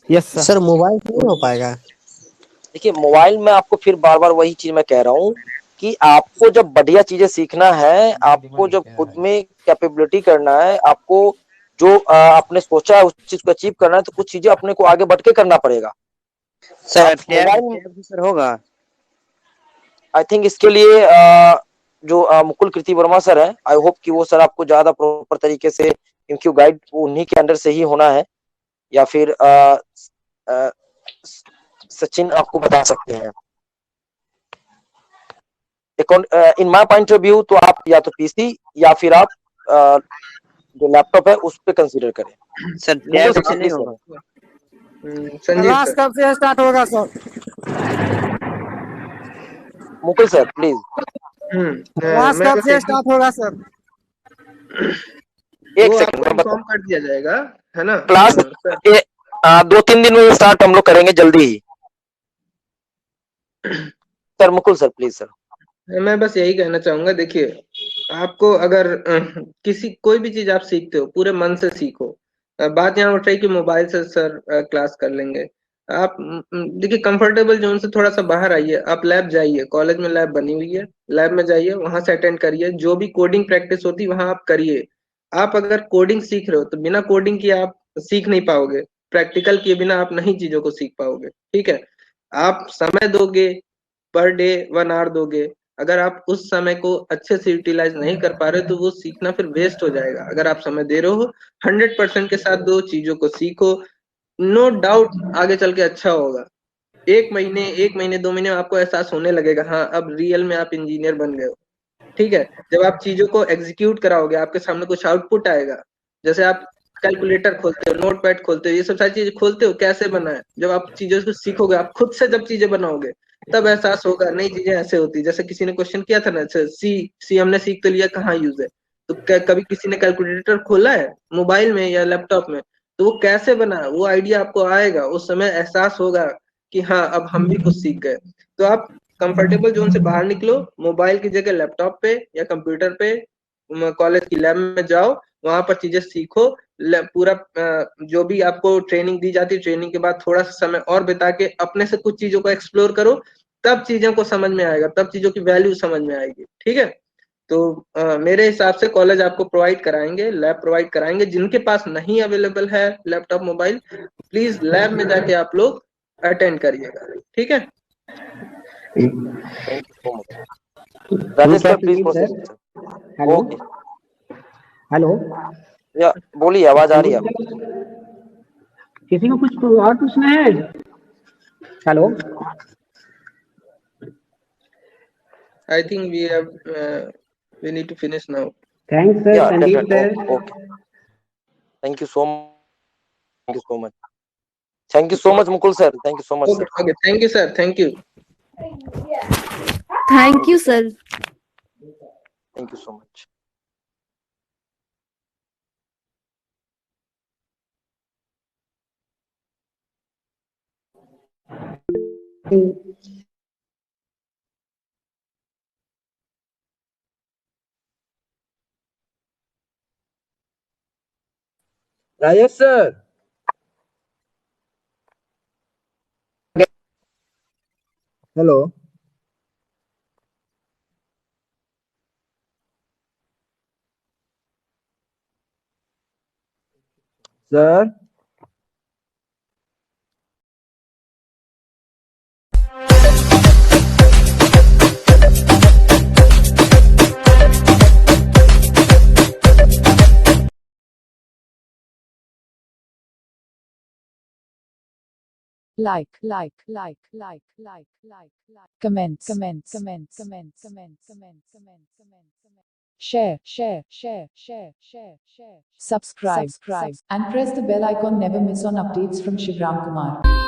Yes sir. सर मोबाइल से नहीं हो पाएगा। देखिए मोबाइल में आपको फिर बार बार वही चीज मैं कह रहा हूँ कि आपको जब बढ़िया चीजें सीखना है, आपको जब खुद में कैपेबिलिटी करना है, आपको जो आपने सोचा है उस चीज को अचीव करना है, तो कुछ चीजें अपने को आगे बढ़ के करना पड़ेगा। सर टैब सर होगा? आई थिंक इसके लिए जो मुकुल कृति वर्मा सर है, आई होप कि वो सर आपको ज्यादा प्रॉपर तरीके से, क्योंकि गाइड उन्हीं के अंडर से ही होना है, या फिर सचिन आपको बता सकते हैं। In my point of view तो आप या तो पीसी या फिर आप जो लैपटॉप है उस पे कंसीडर करें। सर टैब से नहीं होगा। संजीव सर। कब से स्टार्ट होगा sir? Mukul sir please. Class कब से स्टार्ट होगा सर? एक वो सेकंड आपको मैं बता। इन्फॉर्म कर दिया जाएगा, है ना? क्लास 2-3 दिन में स्टार्ट हम लोग करेंगे जल्दी ही। Sir Mukul sir please sir. मैं बस यही कहना चाहूंगा, देखिए आपको अगर कोई भी चीज आप सीखते हो पूरे मन से सीखो। बात यहाँ उठ रही कि मोबाइल से सर क्लास कर लेंगे। आप देखिए कंफर्टेबल जोन से थोड़ा सा बाहर आइए, आप लैब जाइए, कॉलेज में लैब बनी हुई है, लैब में जाइए, वहां से अटेंड करिए, जो भी कोडिंग प्रैक्टिस होती है वहां आप करिए। आप अगर कोडिंग सीख रहे हो तो बिना कोडिंग किए आप सीख नहीं पाओगे, प्रैक्टिकल किए बिना आप नई चीजों को सीख पाओगे, ठीक है? आप समय दोगे, पर डे 1 आवर दोगे, अगर आप उस समय को अच्छे से यूटिलाइज नहीं कर पा रहे तो वो सीखना फिर वेस्ट हो जाएगा। अगर आप समय दे रहे हो 100% के साथ दो चीजों को सीखो, नो डाउट आगे चल के अच्छा होगा। 1 महीने 2 महीने में आपको एहसास होने लगेगा, हाँ अब रियल में आप इंजीनियर बन गए हो। ठीक है, जब आप चीजों को एग्जीक्यूट कराओगे आपके सामने कुछ आउटपुट आएगा। जैसे आप कैलकुलेटर खोलते हो, नोटपैड खोलते हो, ये सब सारी चीजें खोलते हो, कैसे बना है। जब आप चीजों को सीखोगे, आप खुद से जब चीजें बनाओगे तब एहसास होगा नई चीजें ऐसे होती। जैसे किसी ने क्वेश्चन किया था ना, सी हमने सीख तो लिया, कहाँ यूज है। तो कभी किसी ने कैलकुलेटर खोला है मोबाइल में या लैपटॉप में, तो वो कैसे बना, वो आइडिया आपको आएगा। उस समय एहसास होगा कि हाँ अब हम भी कुछ सीख गए। तो आप कंफर्टेबल जोन से बाहर निकलो, मोबाइल की जगह लैपटॉप पे या कंप्यूटर पे कॉलेज की लैब में जाओ, वहां पर चीजें सीखो। पूरा जो भी आपको ट्रेनिंग दी जाती है, ट्रेनिंग के बाद थोड़ा सा समय और बिता के अपने से कुछ चीजों को एक्सप्लोर करो, तब चीजों को समझ में आएगा, तब चीजों की वैल्यू समझ में आएगी। ठीक है, तो मेरे हिसाब से कॉलेज आपको प्रोवाइड कराएंगे, लैब प्रोवाइड कराएंगे। जिनके पास नहीं अवेलेबल है लैपटॉप मोबाइल, प्लीज लैब में जाके आप लोग अटेंड करिएगा। ठीक है, thank you so much. Rajesh sir please proceed sir. Hello okay, hello, या बोलिए, आवाज आ रही है आपकी। किसी को कुछ और पूछना है? Hello, I think we need to finish now. Thanks sir, या Sandeep definitely, sir. Okay, thank you so much, thank you so much, thank you so much Mukul sir, thank you so much Okay, sir, okay, thank you sir, thank you. Thank you, sir. Thank you so much. Rajesh sir, hello sir. like, comment, share, subscribe, and press the bell icon. Never miss on updates from Shivram Kumar.